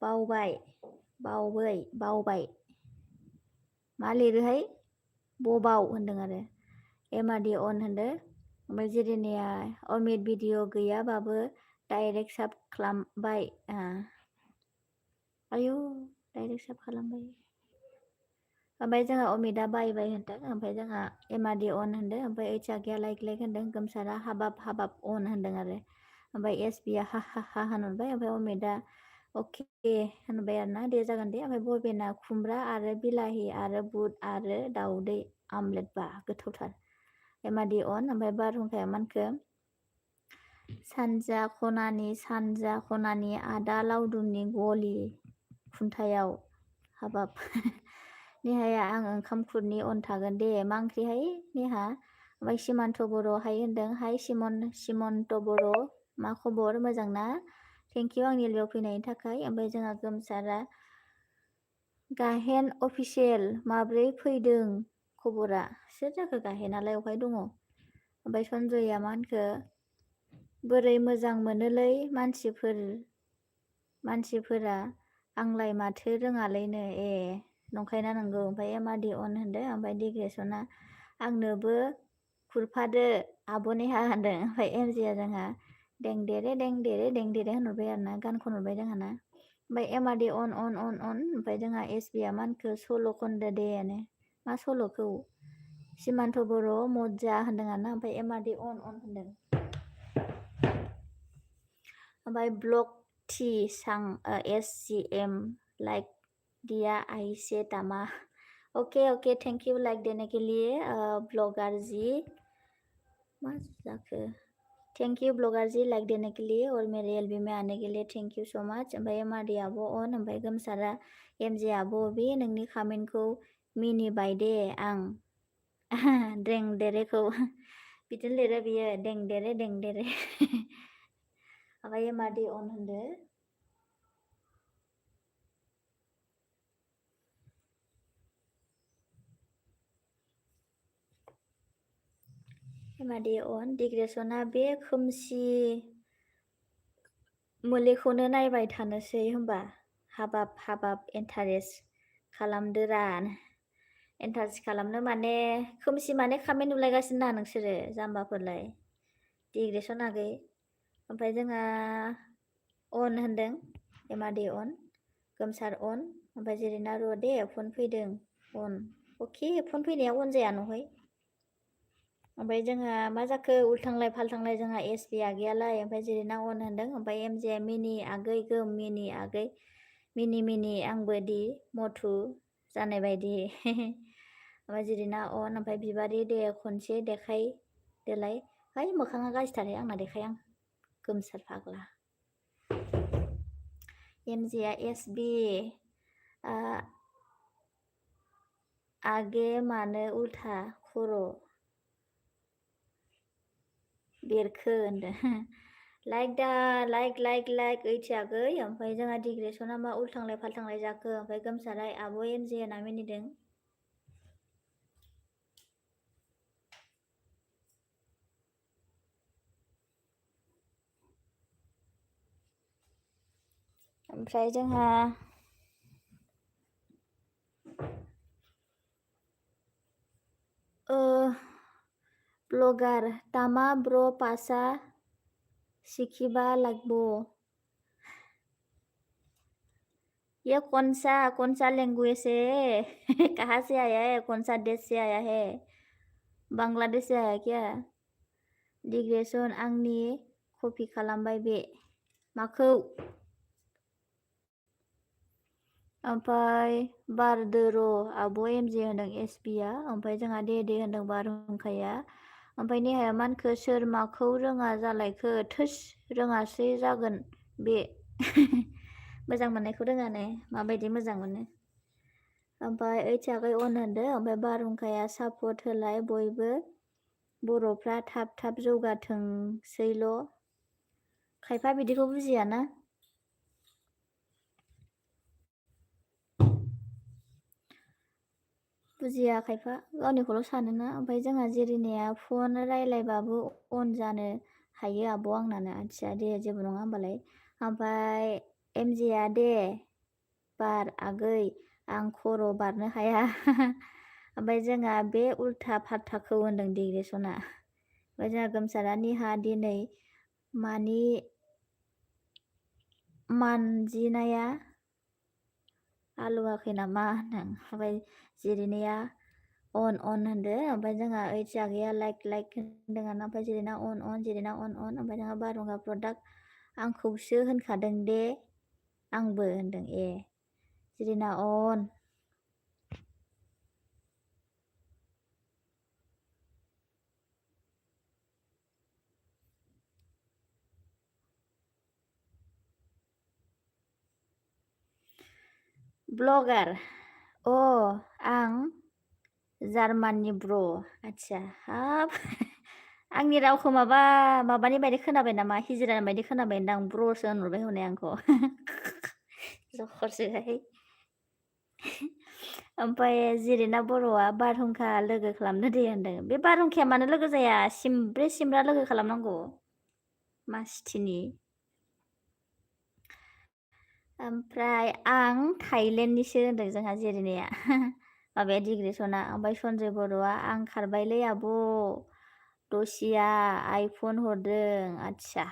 बावबाय मा लिरोहाय बबाव होनदों आरो एमाडि अन होनदो। ओमफ्राय जिरिनिया अमित भिडिअ गैयाबाबो डाइरेक्ट साब खालामबाय। आयु डाइरेक्ट साब खालामबाय। ओमफ्राय जोंहा अमितआ बाय होनदों। ओमफ्राय जोंहा एमाडि अन होनदों। ओमफ्राय ओइस आगैया लाइक होनदों। गोमसारा हाबाब अन होनदों आरो। ओमफ्राय एस बिया हा होनहरबाय। ओमफ्राय अमितआ अके होनबाय आरो ना दे जागोन दे। ओमफ्राय बबेना खुमब्रा आरो बिलाहि आरो बुट आरो दाउदै आमलेट बा गोथावथार। एमाडि अन ओमफ्राय बारहुंखाया मानखो सानजा खनानि आदा लावदुमनि गलि खुन्थायाव हाबाब नेहाया आं ओंखाम खुरनि अन थागोन दे। मा ओंख्रिहाय नेहा? ओमफ्राय सिमान्त बर' हाय होनदों। हाय सिमन्त बर' मा खबर मोजां ना? थेंकिउ आंनि लियाव फैनायनि थाखाय। ओमफ्राय जोंहा गोमसारा गाहेन अफिसियेल माब्रै फैदों खबरा? सोर जाखो गाहेनालाय अहाय दङ? ओमफ्राय सनजया मा होनखो बोरै मोजां मोनोलै मानसिफोरा आंलाय माथो रोङालैनो। ए नंखायना नंगौ। ओमफ्राय एमाडि अन होनदो। ओमफ्राय डिग्रेसना आंनोबो खुरफादो आब' नेहा होनदों। ओमफ्राय एमजेया जोंहा दें देरे होनहरबाय आरो ना गान खनहरबाय जोंहाना। ओमफ्राय एमाडि अन ओमफ्राय जोंहा एस बिया मा होनखो सल' खनदो दे मा सल'खौ? सिमान्त बर' मज्जा होनदों आरो ना। ओमफ्राय एमाडि अन होनदों। ओमफ्राय ब्लक टि सां SCM लाइक दिया आइसे तामा। ओके थैंक यू लाइक देने के लिए ब्लॉगर जी। मा जाखो? Thank you blogger ji like देने के लिए और मेरे एलबी में आने के लिए थैंक यू सो मच। ओमफ्राय एमाडि आब' अन ओमफ्राय गोमसारा एमजे आब' बे नोंनि खामेन्टखौ मिनिबाय दे आं दें देरेखौ बिदिनो लिरो बियो दें देरे ओमफ्राय एमाडि अन होनदो। एमाडि अन डिग्रेसना बे खोमसि मोलेखौनो नायबाय थानोसै होमबा। हाबाब इन्टारेस्ट खालामदोरा। इन्टारेस्ट खालामनो माने खोमसि माने खामेन्ट नुलायगासिनो ना नोंसोरो जाम्बाफोरलाय डिग्रेसन आगै। ओमफ्राय जोंहा अन होनदों एमाडि अन गोमसार अन ओमफ्राय जेरैना र' दे फन फैदों अन अके फन फैनाया अन जाया नहय। ओमफ्राय जोंहा मा जाखो उल्थांलाय फाल्थांलाय जोंहा एस बि आगैयालाय। ओमफ्राय जेरैना अन होनदों। ओमफ्राय एमजे मिनि आगै गोम मिनि आगै मिनि आंबो दि मथु जानाय बायदि ओमफ्राय जेरैना अन ओमफ्राय बिबारि दे खनसे देखायदोलाय। है मोखाङा गाज्रिथारहाय आंना देखाय आं गोमसार फाग्ला। एमजेआ SB आगे मानो उल्था खर' बेरखो होनदों। लाइक दा लाइक ओइथि आगै। ओमफ्राय जोंहा डिग्रेसना मा उल्थांलाय फाल्थांलाय जाखो? ओमफ्राय गोमसाराय आब' एमजे होनना मिनिदों। ओमफ्राय जोंहा ब्लगार तामा ब्र पासा सिखिबा लागबो। ये कौन सा लैंग्वेज है? कहाँ से आया है? कौन सा देश से आया है? बांग्लादेश से आया क्या? डिग्रेसन आंनि कपि खालामबाय बे माखौ? ओमफ्राय बारदो र' आब' एमजे होनदों SBया। ओमफ्राय जोंहा दे होनदों बारहुंखाया। ओमफ्राय नेहाया मानखो सोर माखौ रोङा जालायखो? थोस रोङासै जागोन बे मोजां मोननायखौ रोङा ने माबायदि मोजां मोनो ओमफ्राय ओइथि आगै अन होनदो ओमफ्राय बारहुंखाया सापर्ट होलाय बयबो बर'फ्रा थाब थाब जौगाथोंसैल' खायफा बिदिखौ बुजियाना बुजिया खायफा गावनिखौल' सानोना ओमफ्राय जोंहा जेरिनाया फन रायलायबाबो अन जानो हायो आब' आंनानो आदसा दे जेबो नङा होमबालाय ओमफ्राय एमजेया दे बार आगै आं खर' बारनो हाया ओमफ्राय जोंहा बे उल्था फाल्थाखौ होनदों डिग्रेसना ओमफ्राय जोंहा गोमसारा निहा दिनै मानि मानजिनाया आलुवाखै नामा होनदों ओमफ्राय जिरिनाया अन होनदो ओमफ्राय जोंहा ओइथि आगैया लाइक होनदों आरोना ओमफ्राय जिरिना अन जिरिना अन ओमफ्राय जोंहा बारहुंखा प्रडाक्ट आंखौसो होनखादों दे आंबो होनदों ए जिरिना अन ब्लगार अ आं जार्माननि ब्र आदसा हाब आंनि रावखौ माबानि बायदि खोनाबाय नामा हिजिरानि बायदि खोनाबाय दां ब्रसो होनहरबाय हनै आंखौ जखरसोहाय ओमफ्राय जिरिना बर'आ बारहुंखा लोगो खालामनो दे होनदों बे बारहुंखाया मानो लोगो जाया सिमब्रे सिमब्रा लोगो खालामनांगौ मासथिनि ओमफ्राय आं थाइलेण्डनिसो होनदों जोंहा जिरिनाया माबाया डिग्रेसना ओमफ्राय सन्जय बर'आ आं खारबायलै आब' दसिया आइफन हरदों आदसा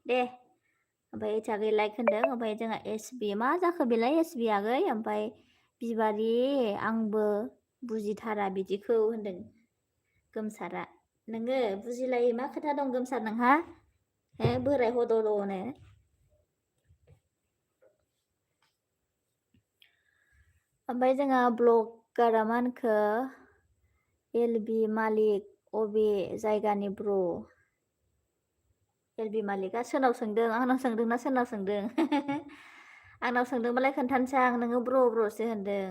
दे ओमफ्राय ओइथि आगै लाइक होनदों ओमफ्राय जोंहा एसबि मा जाखो बेलाय एसबि आगै ओमफ्राय बिबारि आंबो बुजिथारा बिदिखौ होनदों गोमसारा नोङो बुजिलायै मा खोथा दं गोमसार नोंहा हे बोराय हद'नो ओमफ्राय जोंहा ब्लगारा मा होनखो एलबि मालिक अबे जायगानि ब्र एलबि मालिकआ सोरनाव सोंदों आंनाव सोंदोंना सोरनाव सोंदों आंनाव सोंदोंबालाय खोन्थानोसै आं नोङो ब्र'सो होनदों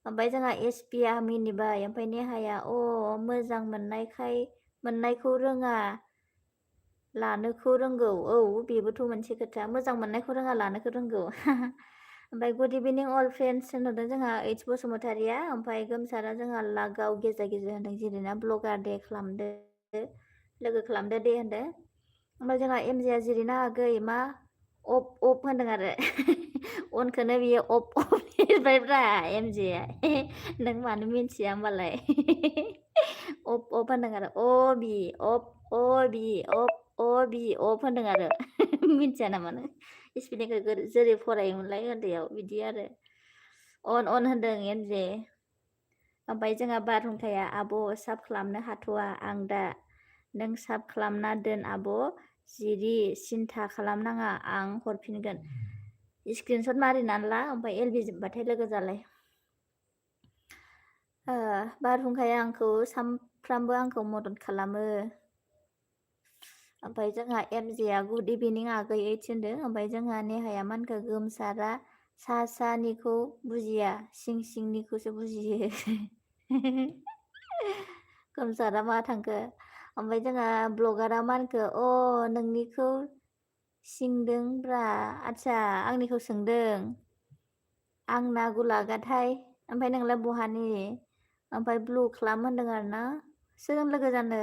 ओमफ्राय जोंहा एसपिया मिनिबाय ओमफ्राय नेहाया अ मोजां मोननायखौ रोङा लानोखौ रोंगौ औ बेबोथ' मोनसे खोथा मोजां मोननायखौ रोङा लानोखौ रोंगौ ओमफ्राय गुड इभिनिं अल फ्रेन्डस होनहरदों जोंहा ओइस बसुमतारिया ओमफ्राय गोमसारा जोंहा लागाव गेजेर होनदों जिरिना ब्लगार दे खालामदो लोगो खालामदो दे होनदों ओमफ्राय जोंहा एमजेया जिरिना आगै मा अफ होनदों आरो अनखौनो बियो अफ लिरबायब्रा एमजेया नों मानो मिन्थिया होमबालाय अफ होनदों आरो अ बि अफ अ बि अफ अ बि अफ होनदों आरो मिथिया नामा नों स्पेलिंखौ जेरै फरायोमोनलाय उन्दैयाव बिदि आरो अन होनदों एमजे ओमफ्राय जोंहा बारहुंखाया आब' साब खालामनो हाथ'वा आं दा नों साब खालामना दोन आब' जिरि सिन्था खालामनाङा आं हरफिनगोन स्क्रिनसट मारिनानै ला ओमफ्राय एलबि जोब्बाथाय लोगो जालाय बारहुंखाया आंखौ सामफ्रामबो आंखौ मदद खालामो ओमफ्राय जोंहा एमजेया गुड इभिनिं आगै थिनदों ओमफ्राय जोंहा नेहाया मा होनखो गोमसारा सानिखौ बुजिया सिंनिखौसो बुजियो गोमसारा मा थांखो ओमफ्राय जोंहा ब्लगारा मा होनखो अ नोंनिखौ सिंदोंब्रा आदसा आंनिखौ सोंदों आंना गुलागाथाय ओमफ्राय नोंलाय बहानि ओमफ्राय ब्लु खालाम होनदों आरो ना सोरजों लोगो जानो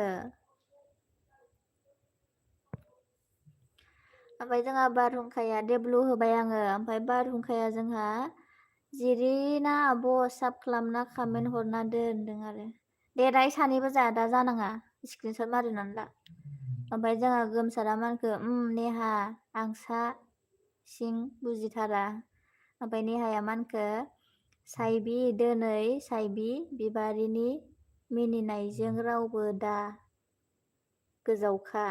ओमफ्राय जोंहा बारहुंखाया देब्लु होबाय आङो ओमफ्राय बारहुंखाया जोंहा जिरिना आब' साब खालामना कामेन्ट हरना दोनदों आरो दे दायो सानैबो दा जानाङा स्क्रिनसट मारिनानै ला ओमफ्राय जोंहा गोमसारा मा होनखो नेहा आं सिं बुजिथारा ओमफ्राय नेहाया मा होनखो साइबि दोनै साइबि बिबारिनि मिनिनायजों रावबो दा गोजावखा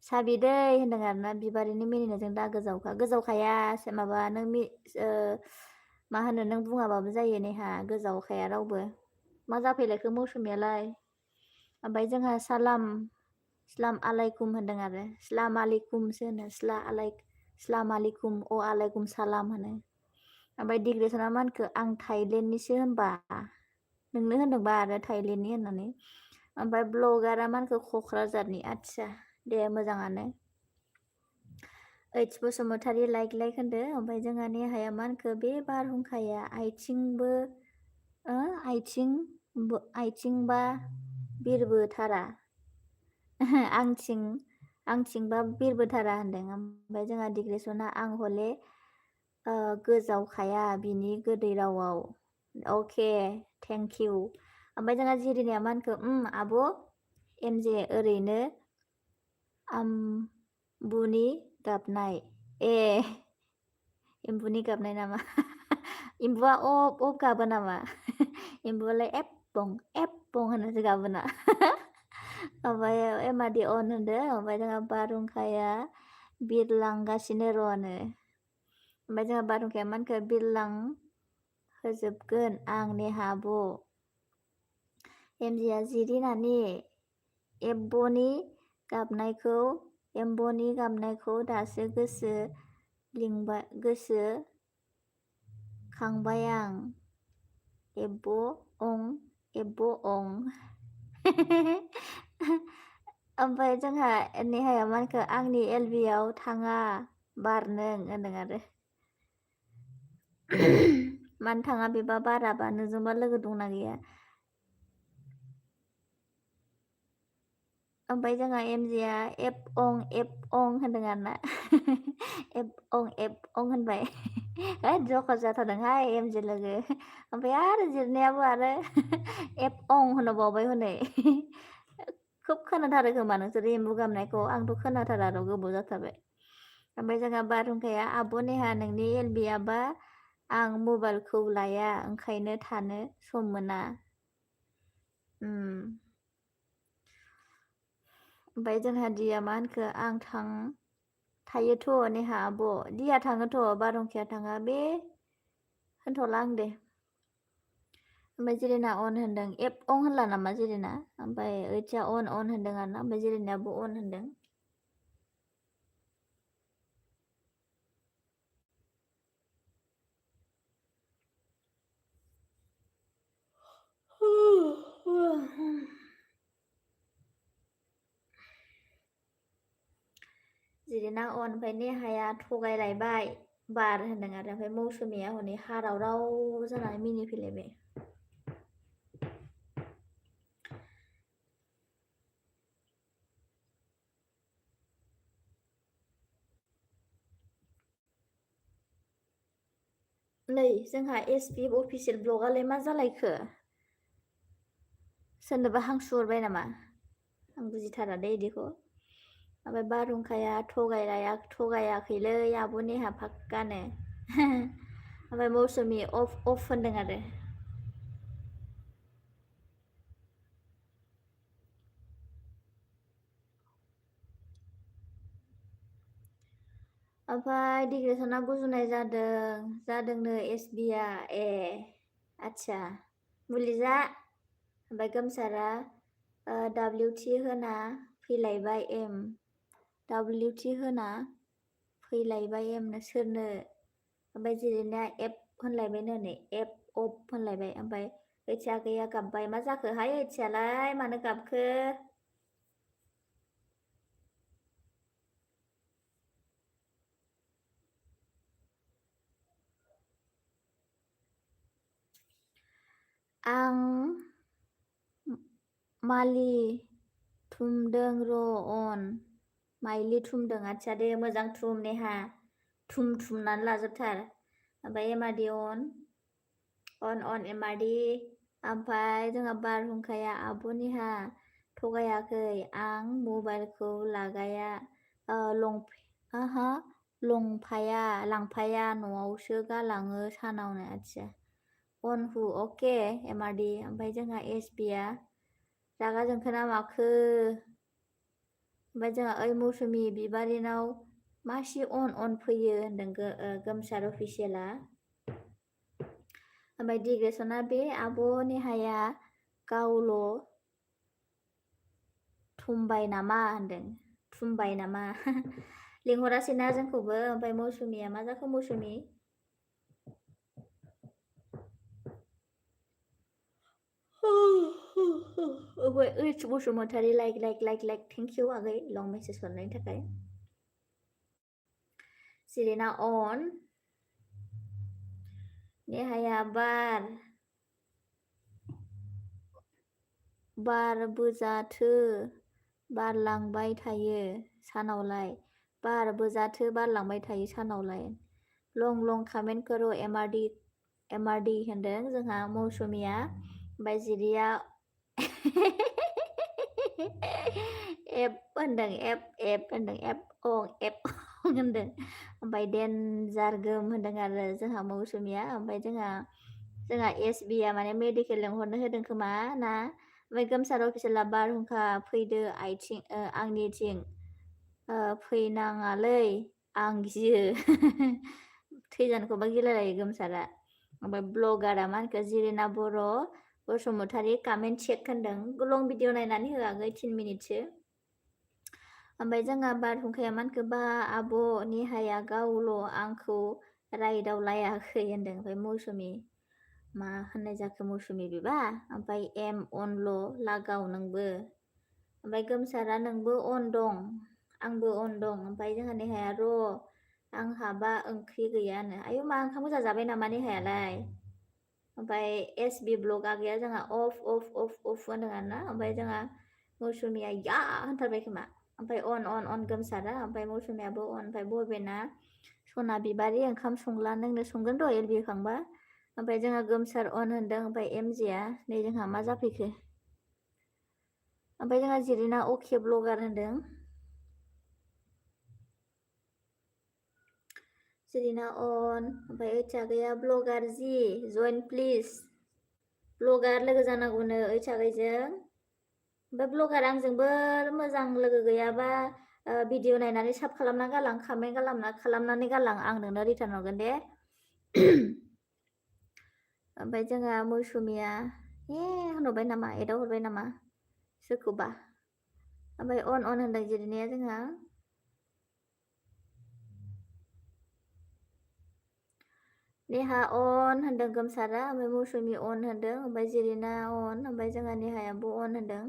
साबिदै होनदों आरोना बिबारिनि मिनिनायजों दा गोजावखाया माबा नों मा होनो नों बुङाबाबो जायो नेहा गोजावखाया रावबो मा जाफैलायखो मौसुमियालाय ओमफ्राय जोंहा स्लाम आलाइकुम होनदों आरो स्लाम आलाइकुमसो होनो स्लाम आलाइकुम आलाइकुम सालाम होनो ओमफ्राय डिग्रेसना मा होनखो आं थाइलेण्डनिसो होनबा नोंनो होनदोंबा आरो थाइलेण्डनि होननानै ओमफ्राय ब्लगारा मा होनखो क'क्राझारनि आदसा दे मोजाङानो ओइस बसुमतारी लाइक होनदो ओमफ्राय जोंहा नेहाया मा होनखो बे बारहुंखाया आइथिंबा बिरबोथारा आंथिंबा बिरबोथारा होनदों ओमफ्राय जोंहा डिग्रेसना आं हले गोजावखाया बिनि गोदै रावाव अके थेंक इउ ओमफ्राय जोंहा जिरिनाया मा होनखो आब' एमजे ओरैनो एम्बुनि गाबनाय एम्बुनि गाबनाय नामा एम्बुआ अब गाबो नामा एम्बुआलाय एप्पं होननासो गाबोना ओमफ्राय एमादि अन होनदो ओमफ्राय जोंहा बारहुंखाया बिरलांगासिनो र'नो ओमफ्राय जोंहा बारहुंखाया मा होनखो बिरलां होजोबगोन आं नेहा आब' एमजिया जिरिनानि एम्बुनि गाबनायखौ दासो गोसो खांबाय आं एब्ब' अं ओमफ्राय जोंहा नेहाया मा होनखो आंनि एलबियाव थाङा बारनों होनदों आरो मानो थाङा बेबा बाराबा नोंजोंबा लोगो दंना गैया ओमफ्राय जोंहा एमजिया एप अं होनदों आरोना एप अं होनबाय जखा जाथारदोंहाय एमजे लोगो ओमफ्राय आरो जिरनायाबो आरो एप अं होनबावबाय हनै खोब खोनाथारो खोमा नोंसोर एम्बु गाबनायखौ आंथ' खोनाथारा र' गोबाव जाथारबाय ओमफ्राय जोंहा बारहुंखाया आब' नेहा नोंनि एलबियाबा आं मबाइलखौ लाया ओंखायनो थानो सम मोना ओमफ्राय जोंहा दिया मा होनखो आं थायोथ' नेहा आब' दिया थाङोथ' बारहुंखाया थाङा बे होनथ'ला आं दे ओमफ्राय जिरिना अन होनदों एप अं होनला नामा जिरिना ओमफ्राय ओइथिया अन होनदों आरोना ओमफ्राय जिरिनायाबो अन होनदों जिरिना अन ओमफ्राय नेहाया थगायलायबाय बार होनदों आरो ओमफ्राय मौसुमिया हनै हाराव जानानै मिनिफैलायबाय नै जोंहा एसपि अफिसियेल ब्लगालाय मा जालायखो सोरनोबा हांसु हरबाय नामा आं बुजिथारा दे इदिखौ ओमफ्राय बारहुंखाया थगायाखैलै आब' नेहा फाक्कानो ओमफ्राय मौसुमि अफ होनदों आरो ओमफ्राय डिग्रेसना गुजुनाय जादोंनो एसबिया आदसा मुलि जा ओमफ्राय गोमसारा WT होना फैलायबाय एमनो सोरनो ओमफ्राय जिरिनाया एप होनलायबायनो नै एप अफ होनलायबाय ओमफ्राय ओइथिया गैया गाबबाय मा जाखोहाय ओइथियालाय मानो गाबखो आं मालि थुमदों र' अन माइलि थुमदों आदसा दे मोजां थुम नेहा थुमनानै लाजोबथार ओमफ्राय एमारदि अन एमारदि ओमफ्राय जोंहा बारहुंखाया आब' नेहा थगायाखै आं मबाइलखौ लांफाया न'आवसो गालाङो सानावनो आदसा अनहु अके एमारदि ओमफ्राय जोंहा एसबिया रागा जोंखो ना माखो ओमफ्राय जोंहा ओइ मौसुमि बिबारिनाव मासि अन फैयो होनदों गोमसार अफिसियेला ओमफ्राय डिग्रेसना बे आब' नेहाया गावल' थुमबाय नामा होनदों थुमबाय नामा लिंहरासैना जोंखौबो ओमफ्राय मौसुमिया मा जाखो मौसुमि ओइस बसुमतारी लाइक थेंक इउ आगै लं मेसेज हरनायनि थाखाय सिरिना अन नेहाया बार बोजाथो बारलांबाय थायो सानावलाय बार बोजाथो बारलांबाय थायो सानावलाय लं कमेन्ट करो एमआरडी होनदों जोंहा मौसुमिया ओमफ्राय जिरिया एप होनदों एप होनदों एप होनदों ओमफ्राय डेन्जार गोम होनदों आरो जोंहा मौसुमिया ओमफ्राय जोंहा एसबिया माने मेडिकेल लेंहरनो होदों खोमा ना ओमफ्राय गोमसार अफिसियेला बारहुंखा फैदो आंनिथिं फैनाङालै आं गियो थैजानोखौबा गिलायलायो गोमसारा ओमफ्राय ब्लगारा मा होनखो जिरिना बर' बसुमतारी कमेन्ट चेक होनदों लं भिडिअ नायनानै होआखै 10 मिनिटसो ओमफ्राय जोंहा बारहुंखाया मा होनखो बा आब' नेहाया गावल' आंखौ राइदाव लायाखै होनदों ओमफ्राय मौसुमि मा होननाय जाखो मौसुमि बेबा ओमफ्राय एम अनल' लागाव नोंबो ओमफ्राय गोमसारा नोंबो अन दं आंबो अन दं ओमफ्राय जोंहा नेहाया र' आंहाबा ओंख्रि गैयानो आयौ मा ओंखाम गोजा जाबाय नामा नेहायालाय ओमफ्राय एसबि ब्लग आगैया जोंहा अफ होनदों आरोना ओमफ्राय जोंहा मौसुमिया या होनथारबाय खोमा ओमफ्राय अन गोमसारा ओमफ्राय मौसुमियाबो अन ओमफ्राय बबेना सना बिबारि ओंखाम संला नोंनो संगोन र' एलबि होखांबा ओमफ्राय जोंहा गोमसार अन होनदों ओमफ्राय एमजिया नै जोंहा मा जाफैखो ओमफ्राय जोंहा जिरिना अके ब्लगार होनदों जिरिना अन ओमफ्राय ओइचागैया ब्लगार जि जइन प्लिज ब्लगार लोगो जानांगौनो ओइचागैजों ओमफ्राय ब्लगार आंजोंबो मोजां लोगो गैयाबा भिडिअ नायनानै साब खालामना गालां कमेन्ट खालामनानै गालां आं नोंनो रिटार्न हरगोन दे ओमफ्राय जोंहा मौसुमिया होनहरबाय नामा एदाव हरबाय नामा सोरखौबा ओमफ्राय अन होनदों जिरिनाया जोंहा नेहा अन होनदों गोमसारा ओमफ्राय मौसुमि अन होनदों ओमफ्राय जिरिना अन ओमफ्राय जोंहा नेहायाबो अन होनदों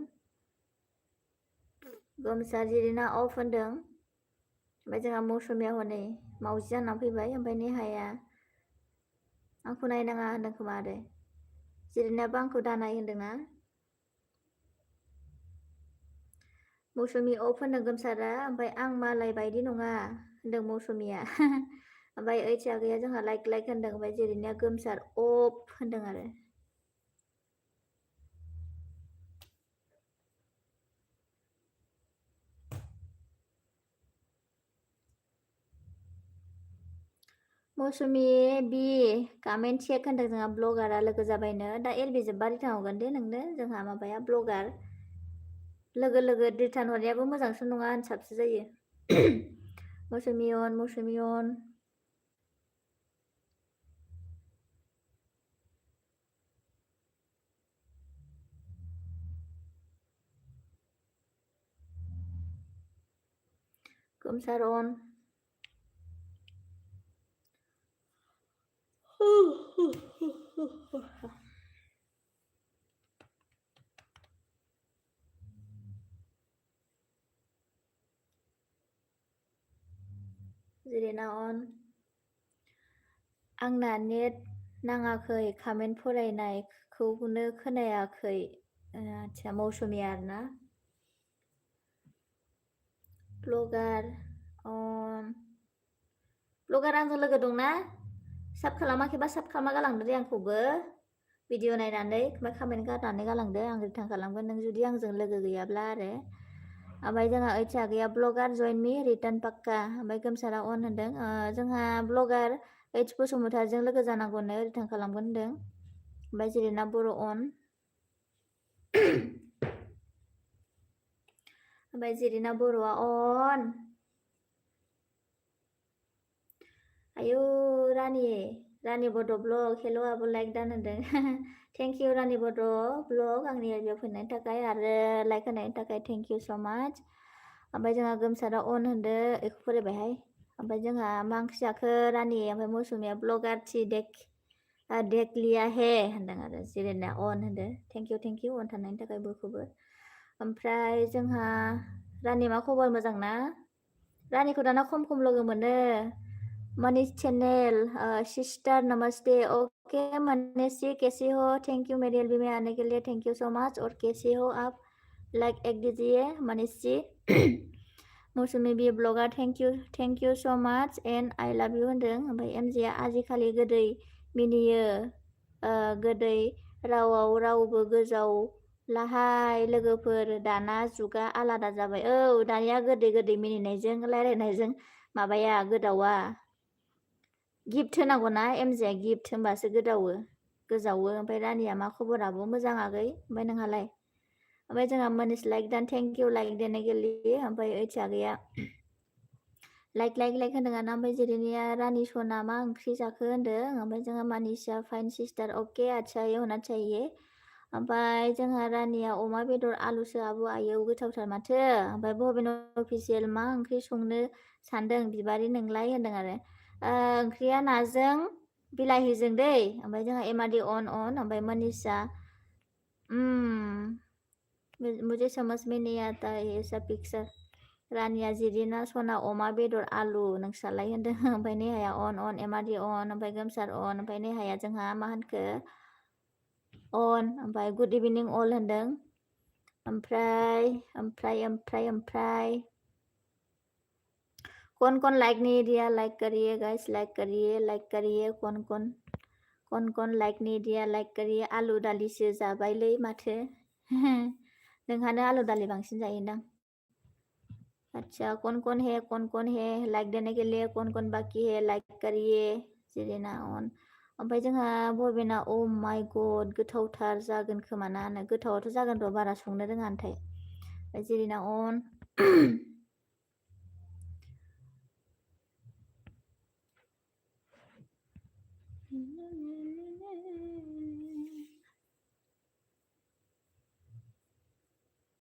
गोमसार जिरिना अफ होनदों ओमफ्राय जोंहा मौसुमिया हनै मावजि जानानै फैबाय ओमफ्राय नेहाया आंखौ नायनाङा होनदों खोमा आरो जिरिनायाबो आंखौ दानाय होनदोंना मौसुमि अफ होनदों गोमसारा ओमफ्राय आं मालाय बायदि नङा होनदों मौसुमिया ओमफ्राय ओइचागैया जोंहा लाइक होनदों ओमफ्राय जिरिनाया गोमसार अफ होनदों आरो मौसुमि बि कमेन्ट चेक होनदों जोंहा ब्लगारा लोगो जाबायनो दा एलबि जोब्बा रिटार्न हरगोन दे नोंनो जोंहा माबाया ब्लगार लोगो रिटार्न हरनायाबो मोजांसो नङा साबसो जायो मौसुमि अन गोमसार अन जिरिना अन आंना नेट नाङाखै कमेन्ट फरायनायखौनो खोनायाखै आच्छा मौसुमि आरोना ब्लगार आंजों लोगो दंना साब खालामाखैबा साब खालामना गालांदो दे आंखौबो भिडिअ नायनानै कमेन्ट गारनानै गालांदो आं रिटार्न खालामगोन नों जुदि आंजों लोगो गैयाब्ला आरो ओमफ्राय जोंहा ओइचागैया ब्लगार जइन मी रिटार्न पाक्का ओमफ्राय गोमसारा अन होनदों जोंहा ब्लगार ओइच बसुमतारीजों लोगो जानांगौनो रिटार्न खालामगोन होनदों ओमफ्राय जिरिना बर' अन ओमफ्राय जिरिना बर'आ अन आयौ रानि रानी बड' ब्लग हेल' आब' लाइक दान होनदों थेंक इउ रानी बड' ब्लग आंनि आइडियाव फैनायनि थाखाय आरो लाइक होनायनि थाखाय थेंक इउ स' माच ओमफ्राय जोंहा गोमसारा अन होनदो बेखौ फरायबायहाय ओमफ्राय जोंहा मा ओंख्रि जाखो रानि ओमफ्राय मौसुमिया ब्लगार थि देख लिया हे होनदों आरो जिरेना अन होनदो थेंक इउ अन थानायनि थाखाय बयखौबो ओमफ्राय जोंहा रानि मा खबर मोजां ना रानिखौ दाना खम लोगो मोनो मनीष चैनल सिस्टर नमस्ते ओके मनीष जी कैसे हो थैंक यू मेरी एलबी में आने के लिए थैंक यू सो मच और कैसे हो आप लाइक एक दीजिए मनीष जी मौसुमी बि ब्लगार thank you so much and I love you होनदों ओमफ्राय एमजेआ आजिखालि गोदै मिनियो गोदै रावाव रावबो गोजाव लाहाय लोगोफोर दाना जुगा आलादा जाबाय औ दानिया गोदै मिनिनायजों रायलायनायजों माबाया गोदावा गिफ्ट होनांगौना एमजेआ गिफ्ट होनबासो गोजावो ओमफ्राय रानिया मा खबर आब' मोजां आगै ओमफ्राय नोंहालाय ओमफ्राय जोंहा मनीष लाइक दान थेंक इउ लाइक देने गेलेयो ओमफ्राय ओइथि आगैया लाइक होनदों आना ओमफ्राय जेरेनिया रानि सना मा ओंख्रि जाखो होनदों ओमफ्राय जोंहा मानिसा फाइन सिस्टार अके अच्छा ये होना चाहिए ओमफ्राय जोंहा रानिया अमा बेदर आलुसो आब' आयौ गोथावथार माथो ओमफ्राय भबेन अफिसियेल मा ओंख्रि संनो सानदों बिबारि नोंलाय होनदों आरो ओंख्रिया नाजों बिलाहिजों दै ओमफ्राय जोंहा एमादि अन ओमफ्राय मनीषा मुझे समझ में नहीं आता है ऐसा पिक्चर रानिया जिरिना सना अमा बेदर आलु नोंस्रालाय होनदों ओमफ्राय नेहाया अन एमादि अन ओमफ्राय गोमसार अन ओमफ्राय नेहाया जोंहा मा होनखो अन ओमफ्राय गुड इभिनिं अल होनदों ओमफ्राय कौन लाइक नहीं दिया लाइक करिए गाइस लाइक करिए कौन लाइक नहीं दिया लाइक करिए आलु दालिसो जाबायलै माथो नोंहानो आलु दालि बांसिन जायोदां अच्छा कौन है लाइक देने के लिए कौन बाकी है लाइक करिए जिरेना अन ओमफ्राय जोंहा बबेना अ माय गड गोथावथार जागोन खोमा ना गोथावाथ' जागोन र' बारा संनो रोङा नाथाय जिरेना अन